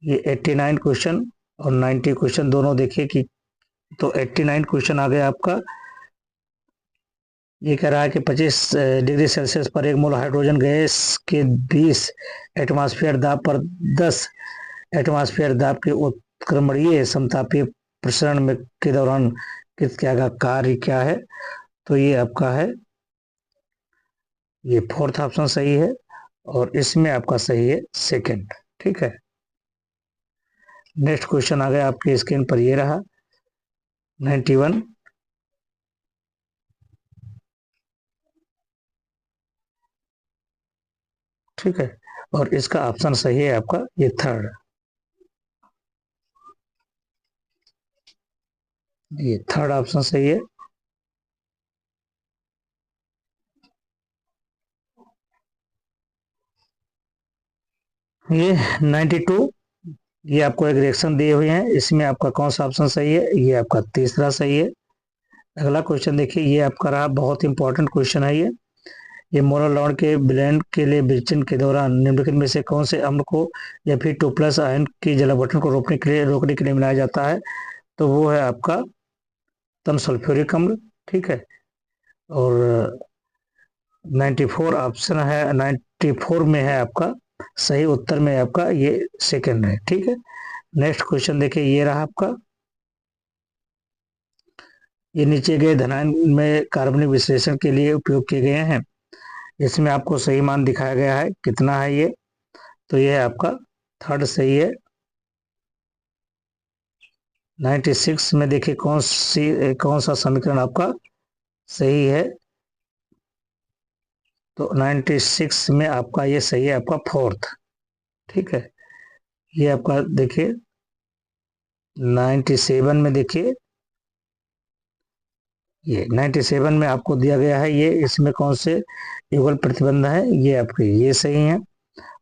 S1: ये 89 क्वेश्चन और 90 क्वेश्चन दोनों देखिए कि, तो 89 क्वेश्चन आ गया आपका, ये कह रहा है कि 25 डिग्री सेल्सियस पर 1 मोल हाइड्रोजन गैस के 20 एटमॉस्फेयर दाब पर 10 एटमॉस्फेयर दाब के उत्क्रमणीय समतापीय प्रसरण में के दौरान किस क्या का कार्य क्या है? तो ये आपका है ये फोर्थ ऑप्शन सही है, और इसमें आपका सही है सेकंड, ठीक है। नेक्स्ट क्वेश्चन आ गया आपके स्क्रीन पर, ये रहा 91, ठीक है, और इसका ऑप्शन सही है आपका ये थर्ड, ये थर्ड ऑप्शन सही है। ये 92, ये आपको एक रिएक्शन दिए हुए हैं, इसमें आपका कौन सा ऑप्शन सही है? ये आपका तीसरा सही है। अगला क्वेश्चन देखिए, ये आपका रहा बहुत इंपॉर्टेंट क्वेश्चन है ये मोलर लवण के विलयन के लिए विचलन के दौरान निम्नलिखित में से कौन से अम्ल को या फिर 2+ आयन की जलावटन को रोकने के लिए मिलाया जाता है? तो वो है आपका तम सल्फ्यूरिक अम्ल, ठीक है। और 94 ऑप्शन है, 94 में है आपका सही उत्तर में आपका ये सेकंड है, ठीक है। नेक्स्ट क्वेश्चन देखिए, ये रहा आपका, ये नीचे गए धनायन में कार्बनिक विश्लेषण के लिए उपयोग किए गए हैं, इसमें आपको सही मान दिखाया गया है, कितना है ये? तो ये है आपका थर्ड सही है। 96 में देखिए कौन सा समीकरण आपका सही है? तो 96 में आपका ये सही है आपका फोर्थ, ठीक है। ये आपका देखिए 97 में देखिए, ये 97 में आपको दिया गया है, ये इसमें कौन से युगल प्रतिबंध है? ये आपके ये सही है।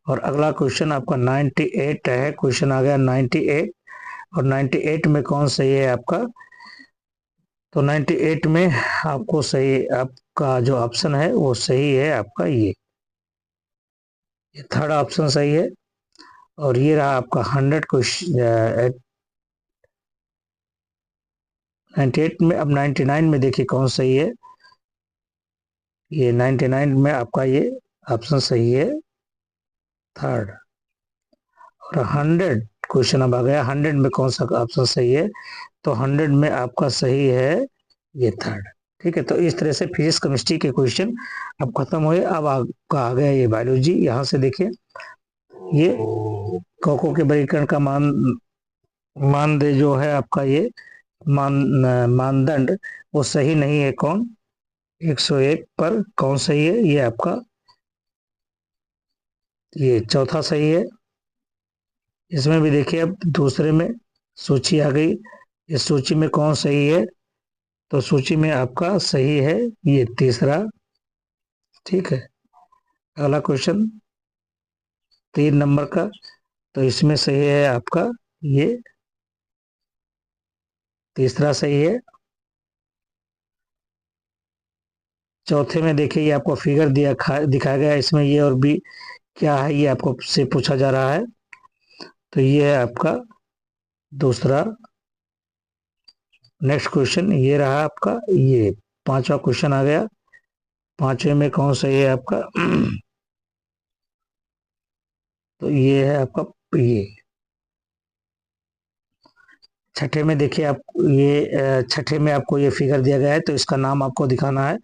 S1: और अगला क्वेश्चन आपका 98 है, क्वेश्चन आ गया 98, और 98 में कौन सही है आपका? तो 98 में आपको सही, आपका जो ऑप्शन है वो सही है आपका ये थर्ड ऑप्शन सही है। और ये रहा आपका 100 क्वेश्चन 98 में। अब 99 में देखिए कौन सही है। ये 99 में आपका ये ऑप्शन सही है थर्ड। और 100 क्वेश्चन अब आ गया, 100 में कौन सा ऑप्शन सही है? तो 100 में आपका सही है ये थर्ड। ठीक है, तो इस तरह से फिजिक्स केमिस्ट्री के क्वेश्चन अब खत्म हुए। अब आपका आ गया ये बायोलॉजी। यहाँ से देखिए ये कोको के वर्गीकरण का मानदंड जो है आपका ये मानदंड वो सही नहीं है। कौन? 101 पर कौन सही है? ये आपका ये चौथा सही है। इसमें भी देखिए अब दूसरे में सूची आ गई, इस सूची में कौन सही है? तो सूची में आपका सही है ये तीसरा। ठीक है, अगला क्वेश्चन 3 नंबर का, तो इसमें सही है आपका ये तीसरा सही है। चौथे में देखिए ये आपको फिगर दिखाया गया है, इसमें ये और भी क्या है ये आपको से पूछा जा रहा है। तो ये है आपका दूसरा। नेक्स्ट क्वेश्चन ये रहा आपका ये पांचवा क्वेश्चन आ गया। पांचवे में कौन सही है आपका? तो ये है आपका ये। छठे में देखिए आप ये छठे में आपको ये फिगर दिया गया है, तो इसका नाम आपको दिखाना है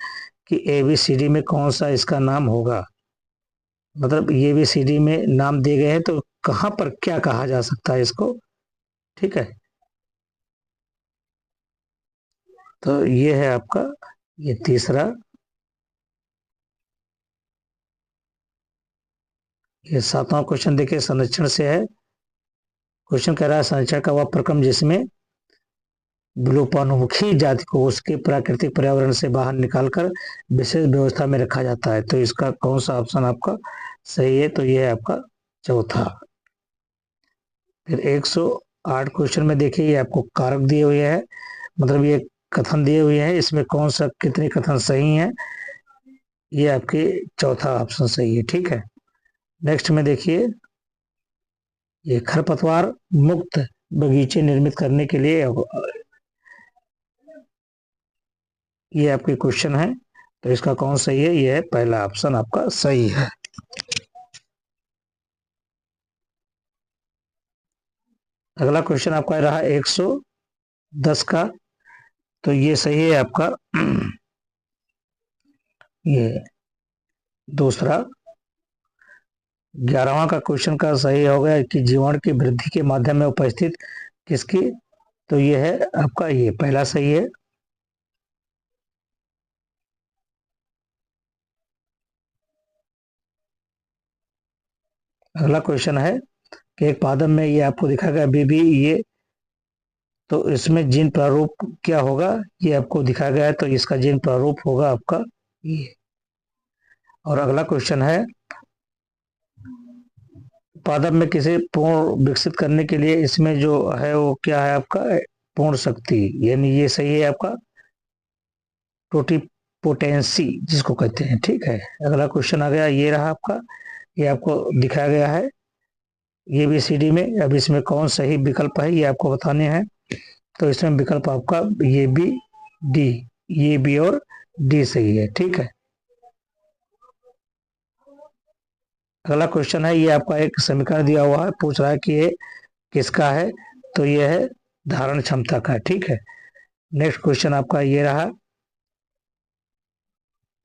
S1: कि ABCD में कौन सा इसका नाम होगा। मतलब ABCD में नाम दिए गए हैं तो कहाँ पर क्या कहा जा सकता है इसको। ठीक है, तो ये है आपका ये तीसरा। ये सातवां क्वेश्चन देखिए संरक्षण से है। क्वेश्चन कह रहा है संरक्षण का वह प्रक्रम जिसमें विलोपान्मुखी जाति को उसके प्राकृतिक पर्यावरण से बाहर निकालकर विशेष व्यवस्था में रखा जाता है। तो इसका कौन सा ऑप्शन आपका सही है? तो ये है आपका चौथा। फिर 108 क्वेश्चन में देखिए ये आपको कारक दिए हुए हैं, मतलब ये कथन दिए हुए हैं, इसमें कौन सा कितने कथन सही हैं? ये आपके चौथा ऑप्शन सही है। ठीक है, नेक्स्ट में देखिए ये खरपतवार मुक्त बगीचे निर्मित करने के लिए ये आपके क्वेश्चन है, तो इसका कौन सही है? ये है पहला ऑप्शन आपका सही है। अगला क्वेश्चन आपका रहा 110 का, तो ये सही है आपका ये दूसरा। 11वां का क्वेश्चन का सही हो गया कि जीवाणु की वृद्धि के माध्यम में उपस्थित किसकी? तो ये है आपका ये पहला सही है। अगला क्वेश्चन है कि एक पादप में ये आपको दिखा गया बीबी ये, तो इसमें जीन प्रारूप क्या होगा? ये आपको दिखा गया है, तो इसका जीन प्रारूप होगा आपका ये। और अगला क्वेश्चन है पादप में किसी पूर्ण विकसित करने के लिए इसमें जो है वो क्या है आपका पूर्ण शक्ति, यानी ये सही है आपका टोटिपोटेंसी जिसको कहते हैं। ठीक है, अगला क्वेश्चन आ गया ये रहा आपका, ये आपको दिखाया गया है ABCD में। अब इसमें कौन सही विकल्प है ये आपको बताने हैं। तो इसमें विकल्प आपका ये बी डी, ये बी और डी सही है। ठीक है, अगला क्वेश्चन है ये आपका एक समीकरण दिया हुआ है, पूछ रहा है कि ये किसका है? तो ये है धारण क्षमता का। ठीक है, नेक्स्ट क्वेश्चन आपका ये रहा।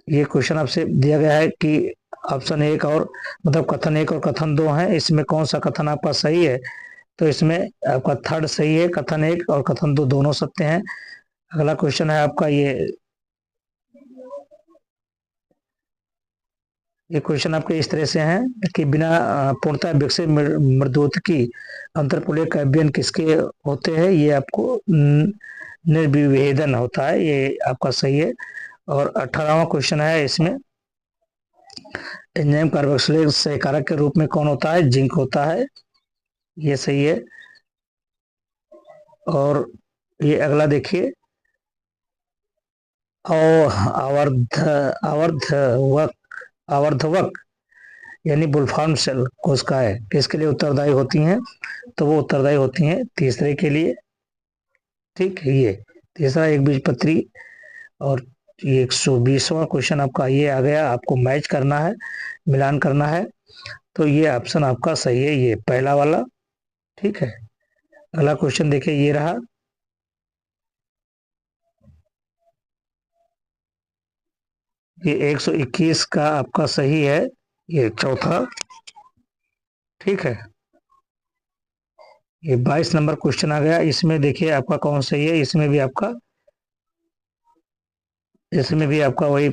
S1: ये क्वेश्चन आपसे दिया गया है कि ऑप्शन एक और मतलब कथन एक और कथन दो है, इसमें कौन सा कथन आपका सही है? तो इसमें आपका थर्ड सही है, कथन एक और कथन दो दोनों सत्य हैं। अगला क्वेश्चन है आपका ये क्वेश्चन आपके इस तरह से हैं कि बिना पूर्णतः विकसित मृदुत अंतरपुलीय कैबियन किसके होते हैं? ये आपको निर्विभेदन होता है, ये आपका सही है। और 18वां क्वेश्चन है इसमें एंजाइम कार्बोक्सिलेज से कारक के रूप में कौन होता है? जिंक होता है, ये सही है। और ये अगला देखिए, आवर्ध आवर्धवक आवर्धवक यानी बुल्फार्म सेल कोशिकाएं किसके लिए उत्तरदायी होती हैं? तो वो उत्तरदायी होती हैं तीसरे के लिए। ठीक है, ये तीसरा एक बीजपत्री। और ये 120वां क्वेश्चन आपका ये आ गया, आपको मैच करना है, मिलान करना है। तो ये ऑप्शन आपका सही है, ये पहला वाला। ठीक है, अगला क्वेश्चन देखिए, ये रहा। ये 121 का आपका सही है, ये चौथा। ठीक है, ये 22 नंबर क्वेश्चन आ गया। इसमें देखिए आपका कौन सही है? इसमें भी आपका वही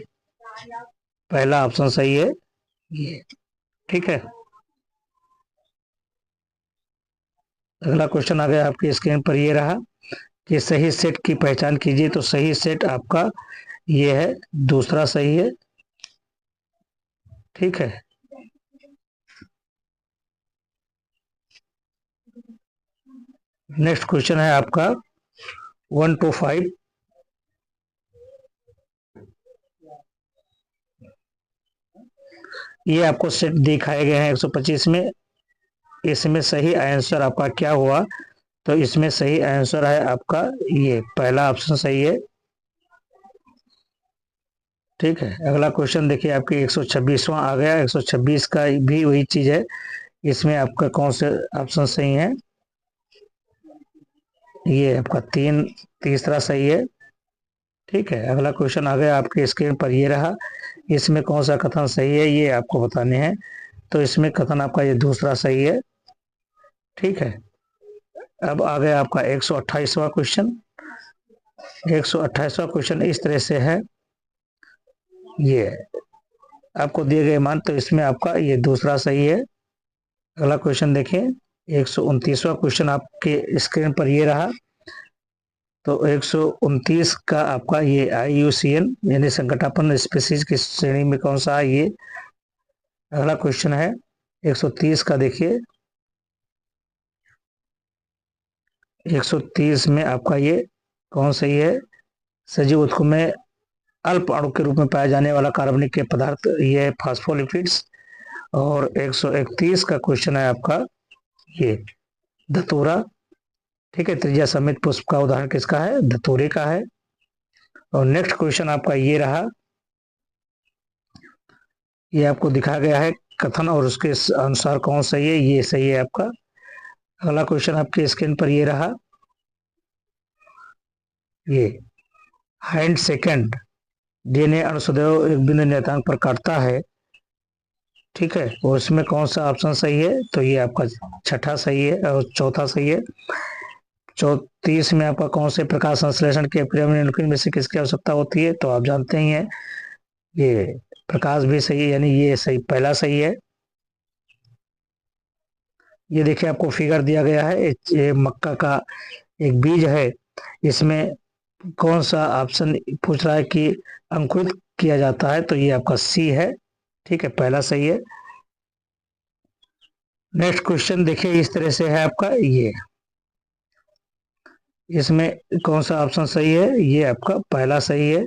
S1: पहला ऑप्शन सही है, ये। ठीक है, अगला क्वेश्चन आ गया आपकी स्क्रीन पर, ये रहा कि सही सेट की पहचान कीजिए। तो सही सेट आपका ये है, दूसरा सही है। ठीक है, नेक्स्ट क्वेश्चन है आपका 1 to 5। ये आपको सेट दिखाए गए हैं 125 में। इसमें सही आंसर आपका क्या हुआ? तो इसमें सही आंसर है आपका ये पहला ऑप्शन सही है। ठीक है, अगला क्वेश्चन देखिए, आपके 126वां आ गया। 126 का भी वही चीज है। इसमें आपका कौन से ऑप्शन सही है? ये आपका तीसरा सही है। ठीक है, अगला क्वेश्चन आ गया आपके स्क्रीन पर, ये रहा। इसमें कौन सा कथन सही है, ये आपको बताने हैं। तो इसमें कथन आपका ये दूसरा सही है। ठीक है, अब आ गया आपका 128वां क्वेश्चन। 128वां क्वेश्चन इस तरह से है, ये आपको दिए गए मान, तो इसमें आपका ये दूसरा सही है। अगला क्वेश्चन देखिए, 129वां क्वेश्चन आपके स्क्रीन पर ये रहा। तो 129 का आपका ये IUCN यानी संकटापन्न स्पीसीज की श्रेणी में कौन सा है, ये अगला क्वेश्चन है। 130 का देखिए, 130 में आपका ये कौन सही है? सजीव ऊतकों में अल्प अणु के रूप में पाया जाने वाला कार्बनिक के पदार्थ, ये है फास्फोलिपिड्स। और 131 का क्वेश्चन है आपका ये धतूरा। ठीक है, त्रिज्या समेत पुष्प का उदाहरण किसका है? धतूरे का है। और नेक्स्ट क्वेश्चन आपका ये रहा, ये आपको दिखाया गया है कथन और उसके अनुसार कौन सही है, ये सही है आपका। अगला क्वेश्चन आपके स्क्रीन पर ये रहा, ये हैंड सेकेंड DNA अणुसदैव एक बिंदु नियतांक पर काटता है। ठीक है, और इसमें कौन सा ऑप्शन सही है? तो ये आपका छठा सही है और चौथा सही है। 34 में आपका कौन से प्रकाश संश्लेषण के प्रक्रिया में निम्नलिखित में से किसकी आवश्यकता होती है? तो आप जानते ही हैं, ये प्रकाश भी सही है, यानी ये सही, पहला सही है। ये देखिए आपको फिगर दिया गया है, ये मक्का का एक बीज है। इसमें कौन सा ऑप्शन पूछ रहा है कि अंकुरित किया जाता है? तो ये आपका सी है। ठीक है, पहला सही है। नेक्स्ट क्वेश्चन देखिए, इस तरह से है आपका ये, इसमें कौन सा ऑप्शन सही है? ये आपका पहला सही है।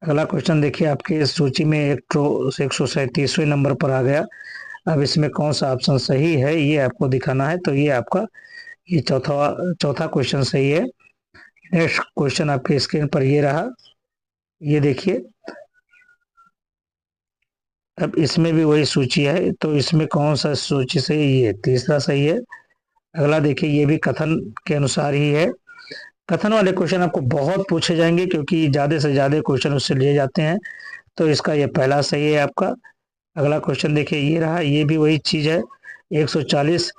S1: अगला क्वेश्चन देखिए, आपके इस सूची में 137वें नंबर पर आ गया। अब इसमें कौन सा ऑप्शन सही है, ये आपको दिखाना है। तो ये आपका ये चौथा क्वेश्चन सही है। नेक्स्ट क्वेश्चन आपके स्क्रीन पर ये रहा, ये देखिए। अब इसमें भी वही सूची है, तो इसमें कौन सा सूची सही? ये तीसरा सही है। अगला देखिए, ये भी कथन के अनुसार ही है। कथन वाले क्वेश्चन आपको बहुत पूछे जाएंगे, क्योंकि ज्यादा से ज्यादा क्वेश्चन उससे लिए जाते हैं। तो इसका ये पहला सही है आपका। अगला क्वेश्चन देखिए, ये रहा, ये भी वही चीज है। 140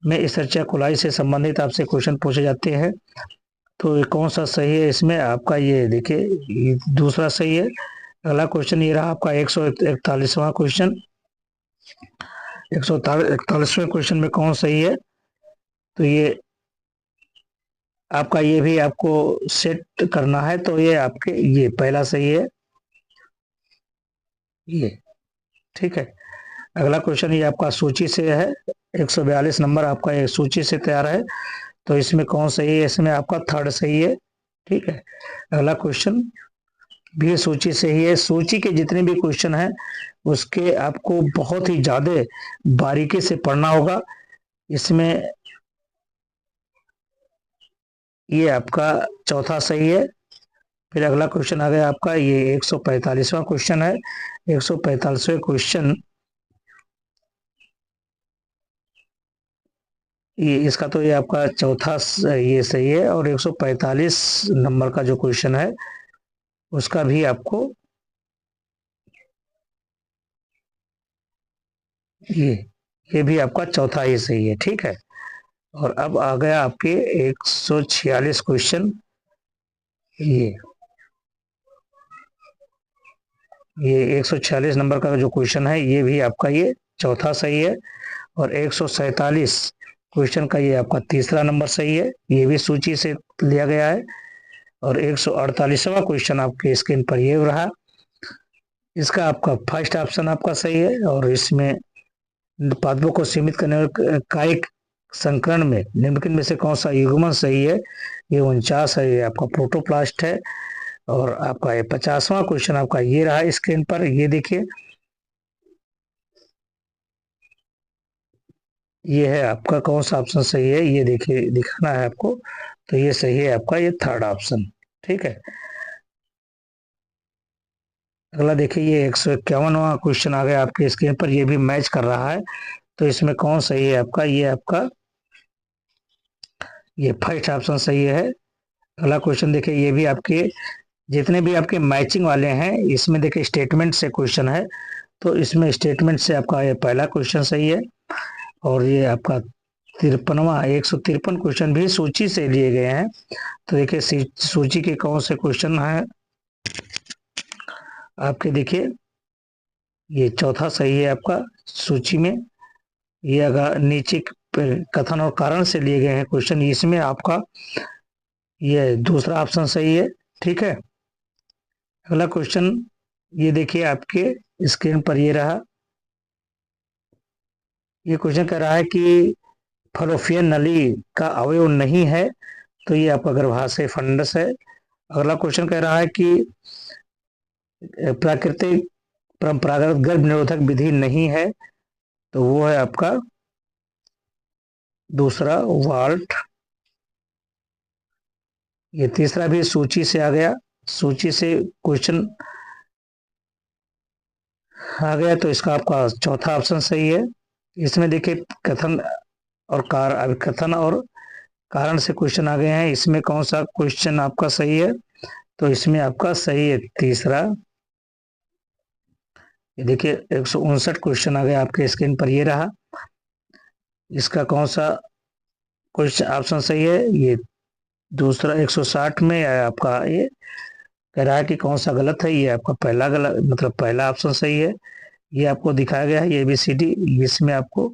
S1: में इस चर्चा कुलाई से संबंधित आपसे क्वेश्चन पूछे जाते हैं। तो ये कौन सा सही है? इसमें आपका ये देखिए, ये दूसरा सही है। अगला क्वेश्चन ये रहा आपका 141वां क्वेश्चन। 141वें क्वेश्चन में कौन सही है? तो ये आपका ये भी आपको सेट करना है। तो ये आपके ये पहला सही है ये, ठीक है। अगला क्वेश्चन ये आपका सूची से है, 142 नंबर आपका ये सूची से तैयार है। तो इसमें कौन सही है? इसमें आपका थर्ड सही है, ठीक है। अगला क्वेश्चन भी सूची से ही है। सूची के जितने भी क्वेश्चन हैं उसके आपको बहुत ही ज्यादा बारीकी से पढ़ना होगा। इसमें ये आपका चौथा सही है। फिर अगला क्वेश्चन आ गया आपका ये 145वां क्वेश्चन है। 145वें क्वेश्चन ये इसका तो ये आपका चौथा ये सही है। और 145 नंबर का जो क्वेश्चन है उसका भी आपको ये ये भी आपका चौथा ही सही है, ठीक है। और अब आ गया आपके 146 क्वेश्चन। ये ये 146 नंबर का जो क्वेश्चन है ये भी आपका ये चौथा सही है। और 147 क्वेश्चन का ये आपका तीसरा नंबर सही है, ये भी सूची से लिया गया है। और 148वां क्वेश्चन आपके स्क्रीन पर ये रहा, इसका आपका फर्स्ट ऑप्शन आपका सही है। और इसमें पादपों को सीमित करने वाले कायिक संकरण में निम्नलिखित में से कौन सा युग्मन सही है? ये 49 है, ये आपका प्रोटोप्लास्ट है। और आपका ये 50वां क्वेश्चन आपका ये रहा स्क्रीन पर, ये देखिए ये है आपका कौन सा ऑप्शन सही है, ये देखिए दिखाना है आपको। तो ये सही है आपका ये थर्ड ऑप्शन, ठीक है। अगला देखिए ये 151वां क्वेश्चन आ गया आपके स्क्रीन पर, ये भी मैच कर रहा है। तो इसमें कौन सही है आपका? ये आपका ये फर्स्ट ऑप्शन सही है। अगला क्वेश्चन देखिए ये भी आपके जितने भी आपके मैचिंग वाले हैं इसमें देखिए स्टेटमेंट से क्वेश्चन है। तो इसमें स्टेटमेंट से आपका ये पहला क्वेश्चन सही है। और ये आपका 153 क्वेश्चन भी सूची से लिए गए हैं। तो देखिए सूची के कौन से क्वेश्चन हैं आपके, देखिए ये चौथा सही है आपका सूची में। ये अगर नीचे कथन और कारण से लिए गए हैं क्वेश्चन, इसमें आपका ये दूसरा ऑप्शन सही है, ठीक है। अगला क्वेश्चन ये देखिए आपके स्क्रीन पर ये रहा, ये क्वेश्चन कह रहा है कि फलोपियन नली का अवयव नहीं है। तो ये आपका गर्भाशय फंडस है। अगला क्वेश्चन कह रहा है कि प्राकृतिक परंपरागत गर्भ निरोधक विधि नहीं है। तो वो है आपका दूसरा वाल्ट। ये तीसरा भी सूची से आ गया, सूची से क्वेश्चन आ गया। तो इसका आपका चौथा ऑप्शन सही है। इसमें देखिए कथन और कथन और कारण से क्वेश्चन आ गए हैं, इसमें कौन सा क्वेश्चन आपका सही है? तो इसमें आपका सही है तीसरा। ये देखिए 159 क्वेश्चन आ गया आपके स्क्रीन पर, ये रहा, इसका कौन सा क्वेश्चन ऑप्शन सही है? ये दूसरा 160 में आपका ये कह रहा है कि कौन सा गलत है, ये आपका पहला गलत मतलब पहला ऑप्शन सही है। ये आपको दिखाया गया है ABCD, इसमें आपको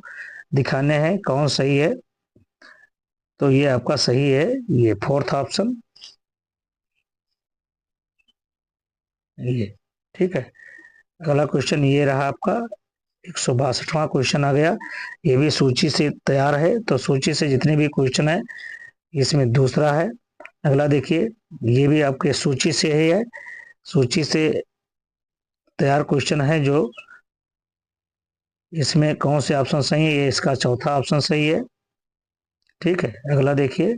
S1: दिखाने हैं कौन सही है। तो ये आपका सही है ये फोर्थ ऑप्शन, ये ठीक है। अगला क्वेश्चन ये रहा आपका 162वां क्वेश्चन आ गया, ये भी सूची से तैयार है। तो सूची से जितने भी क्वेश्चन है इसमें दूसरा है। अगला देखिए ये भी आपके सूची से ही है, सूची से तैयार क्वेश्चन है। जो इसमें कौन से ऑप्शन सही है? ये इसका चौथा ऑप्शन सही है, ठीक है। अगला देखिए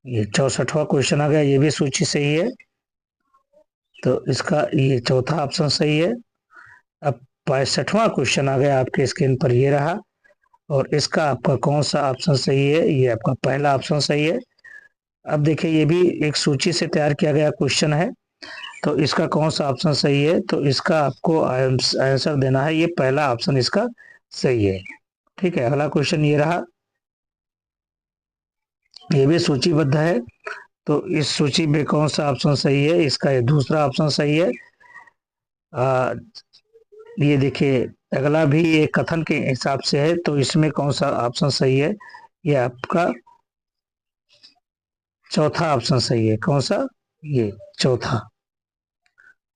S1: ये 64वां क्वेश्चन आ गया, ये भी सूची से ही है। तो इसका ये चौथा ऑप्शन सही है। अब 65वां क्वेश्चन आ गया आपके स्क्रीन पर, ये रहा। और इसका आपका कौन सा ऑप्शन सही है? ये आपका पहला ऑप्शन सही है। अब देखिए ये भी एक सूची से तैयार किया गया क्वेश्चन है। तो इसका कौन सा ऑप्शन सही है? तो इसका आपको आंसर देना है, ये पहला ऑप्शन इसका सही है, ठीक है। अगला क्वेश्चन ये रहा, ये भी सूचीबद्ध है। तो इस सूची में कौन सा ऑप्शन सही है? इसका ये दूसरा ऑप्शन सही है। ये देखिए, अगला भी एक कथन के हिसाब से है, तो इसमें कौन सा ऑप्शन सही है? ये आपका चौथा ऑप्शन सही है। कौन सा? ये चौथा।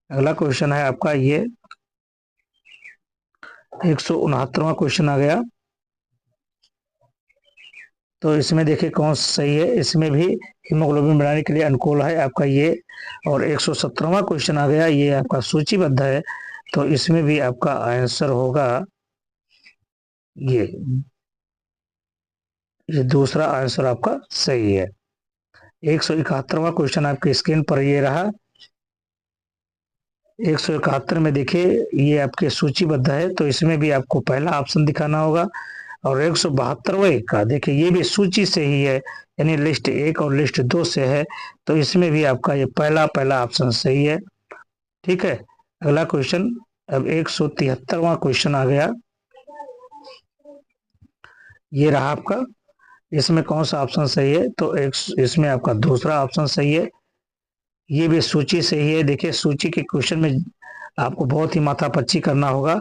S1: अगला क्वेश्चन है आपका ये 169वां क्वेश्चन आ गया। तो इसमें देखिए कौन सही है, इसमें भी हीमोग्लोबिन बढ़ाने के लिए अनुकूल है आपका ये। और 117वां क्वेश्चन आ गया, ये आपका सूचीबद्ध है, तो इसमें भी आपका आंसर होगा ये दूसरा आंसर आपका सही है। 171वां क्वेश्चन आपके स्क्रीन पर ये रहा। 171 में देखिए ये आपके सूचीबद्ध है, तो इसमें भी आपको पहला ऑप्शन दिखाना होगा। और 172वें का देखिए ये भी सूची से ही है, यानी लिस्ट 1 और लिस्ट 2 से है, तो इसमें भी आपका ये पहला ऑप्शन सही है। ठीक है। अगला क्वेश्चन, अब 173वां क्वेश्चन आ गया, ये रहा आपका। इसमें कौन सा ऑप्शन सही है? तो इसमें आपका दूसरा ऑप्शन सही है। ये भी सूची से ही है। देखिए सूची के क्वेश्चन में आपको बहुत ही माथापच्ची करना होगा,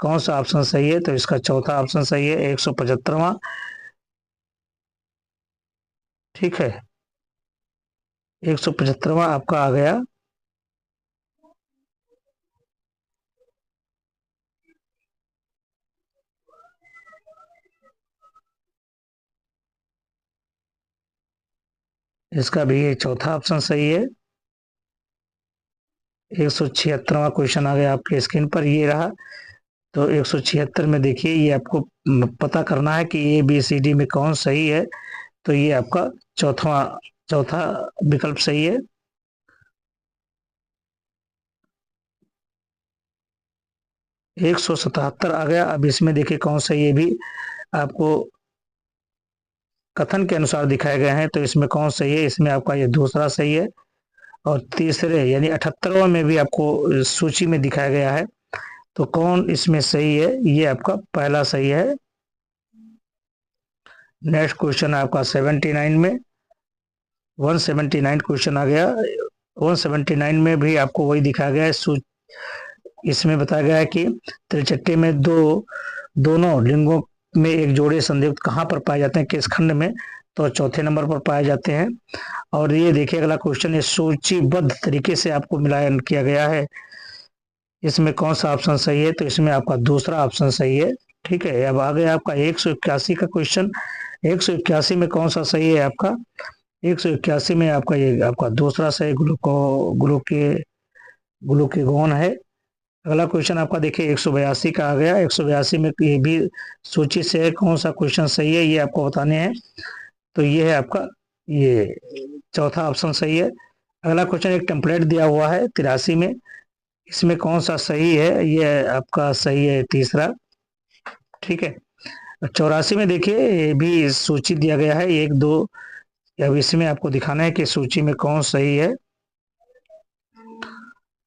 S1: कौन सा ऑप्शन सही है? तो इसका चौथा ऑप्शन सही है, 175वां। ठीक है, 175वां आपका आ गया। इसका भी ये चौथा ऑप्शन सही है। 176वां क्वेश्चन आ गया आपके स्क्रीन पर, ये रहा। तो 176 में देखिए ये आपको पता करना है कि ए बी सी डी में कौन सही है, तो ये आपका चौथा विकल्प सही है। एक 177 आ गया। अब इसमें देखिए कौन सा, ये भी आपको कथन के अनुसार दिखाए गए हैं, तो इसमें कौन सही है? इसमें आपका ये दूसरा सही है। और तीसरे यानी 78वां में भी आपको सूची में दिखाया गया है, तो कौन इसमें सही है? ये आपका पहला सही है। नेक्स्ट क्वेश्चन है आपका 79 में, 179 क्वेश्चन आ गया। 179 में भी आपको वही दिखाया गया है। इसमें बताया गया है कि त्रिचट्टे में दोनों लिंगों में एक जोड़े संयुक्त कहाँ पर पाए जाते हैं, किस खंड में? तो चौथे नंबर पर पाए जाते हैं। और ये देखिए अगला क्वेश्चन, ये सूचीबद्ध तरीके से आपको मिलान किया गया है, इसमें कौन सा ऑप्शन सही है? तो इसमें आपका दूसरा ऑप्शन सही है। ठीक है। अब आ गया आपका 181 का क्वेश्चन। 181 में कौन सा सही है आपका? 181 में आपका ये आपका दूसरा सही ग्लूकेगॉन है। अगला क्वेश्चन आपका देखिए 182 का आ गया। 182 में ये भी सूची से है, कौन सा क्वेश्चन सही है ये आपको बताने हैं, तो ये है आपका ये चौथा ऑप्शन सही है। अगला क्वेश्चन एक टेम्पलेट दिया हुआ है 83 में, इसमें कौन सा सही है? ये आपका सही है तीसरा। ठीक है। 84 में देखिए ये भी सूची दिया गया है 1 2। अब इसमें आपको दिखाना है कि सूची में कौन सही है,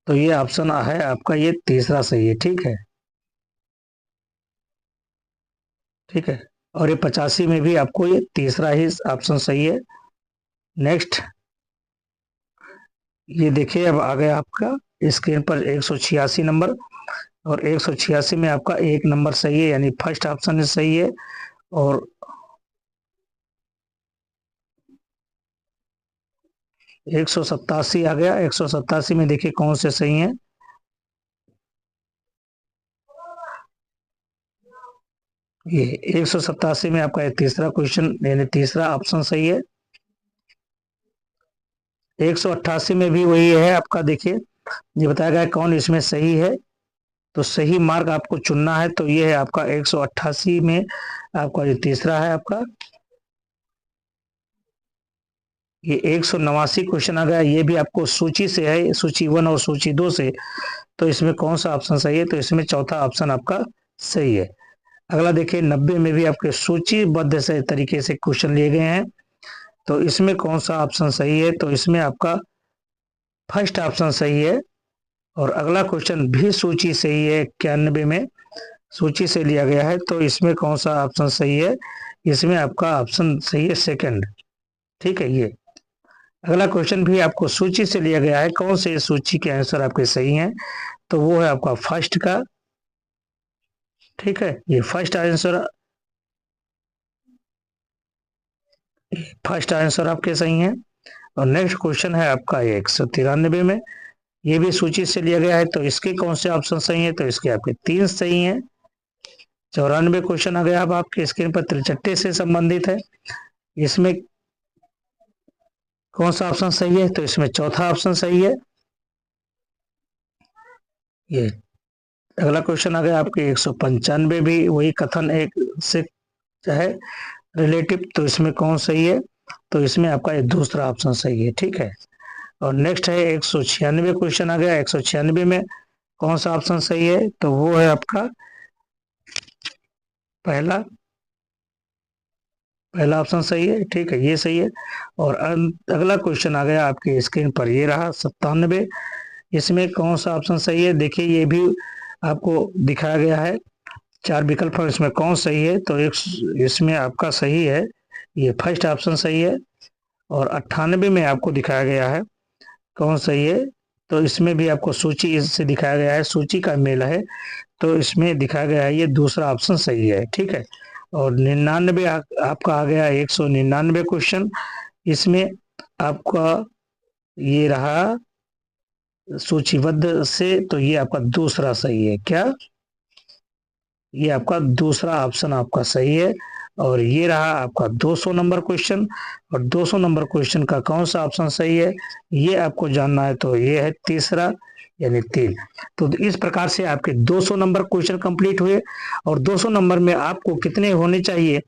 S1: तो ये ऑप्शन है आपका ये तीसरा सही है। ठीक है। ठीक है। और ये 85 में भी आपको ये तीसरा ही ऑप्शन सही है। नेक्स्ट, ये देखिए अब आ गया आपका स्क्रीन पर 186 नंबर। और 186 में आपका एक नंबर सही है, यानी फर्स्ट ऑप्शन सही है। और 187 आ गया। 187 में देखिए कौन से सही है। ये 187 में आपका तीसरा क्वेश्चन यानी तीसरा ऑप्शन सही है। 188 में भी वही है आपका। देखिए ये बताया गया कौन इसमें सही है, तो सही मार्ग आपको चुनना है, तो ये है आपका 188 में आपका जो तीसरा है आपका। ये 189 क्वेश्चन आ गया, ये भी आपको सूची से है, सूची 1 और सूची 2 से, तो इसमें कौन सा ऑप्शन सही है? तो इसमें चौथा ऑप्शन आपका सही है। अगला देखिए 90 में भी आपके सूचीबद्ध से तरीके से क्वेश्चन लिए गए हैं, तो इसमें कौन सा ऑप्शन सही है? तो इसमें आपका फर्स्ट ऑप्शन सही है। और अगला क्वेश्चन भी सूची से ही है, 91 में सूची से लिया गया है, तो इसमें कौन सा ऑप्शन सही है? इसमें आपका ऑप्शन सही है सेकंड। ठीक है। ये अगला क्वेश्चन भी आपको सूची से लिया गया है, कौन से सूची के आंसर आपके सही हैं, तो वो है आपका फर्स्ट का। ठीक है, ये फर्स्ट आंसर आपके सही हैं। और नेक्स्ट क्वेश्चन है आपका 193 में, ये भी सूची से लिया गया है, तो इसके कौन से ऑप्शन सही है, तो इसके आपके 3 सही हैं। 94 क्वेश्चन आ गया अब आपके स्क्रीन पर, त्रिचट्टे से संबंधित है, इसमें कौन सा ऑप्शन सही है, तो इसमें चौथा ऑप्शन सही है। ये अगला क्वेश्चन आ गया आपके 195, भी वही कथन एक से है रिलेटिव, तो इसमें कौन सही है, तो इसमें आपका दूसरा ऑप्शन सही है। ठीक है, और नेक्स्ट है 196 क्वेश्चन आ गया, 196 में कौन सा ऑप्शन सही है, तो वो है आपका पहला ऑप्शन सही है। ठीक है, ये सही है। और अगला क्वेश्चन आ गया आपके स्क्रीन पर, ये रहा 97, इसमें कौन सा ऑप्शन सही है, देखिए ये भी आपको दिखाया गया है 4 विकल्प है, इसमें कौन सही है, तो एक इसमें आपका सही है, ये फर्स्ट ऑप्शन सही है। और 98 में आपको दिखाया गया है कौन सही है, तो इसमें भी आपको सूची से दिखाया गया है, सूची का मेल है, तो इसमें दिखाया गया है ये दूसरा ऑप्शन सही है। ठीक है, और 99 आपका आ गया 199 क्वेश्चन, इसमें आपका ये रहा सूचीबद्ध से, तो ये आपका दूसरा सही है। क्या, ये आपका दूसरा ऑप्शन आपका सही है। और ये रहा आपका 200 नंबर क्वेश्चन, और 200 नंबर क्वेश्चन का कौन सा ऑप्शन सही है, ये आपको जानना है, तो ये है तीसरा, यानी 3। तो इस प्रकार से आपके 200 नंबर क्वेश्चन कंप्लीट हुए। और 200 नंबर में आपको कितने होने चाहिए,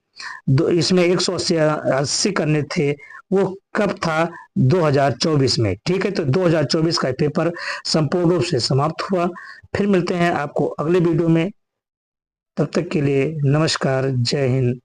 S1: इसमें 180 करने थे, वो कब था, 2024 में। ठीक है, तो 2024 का पेपर संपूर्ण रूप से समाप्त हुआ। फिर मिलते हैं आपको अगले वीडियो में, तब तक के लिए नमस्कार, जय हिंद।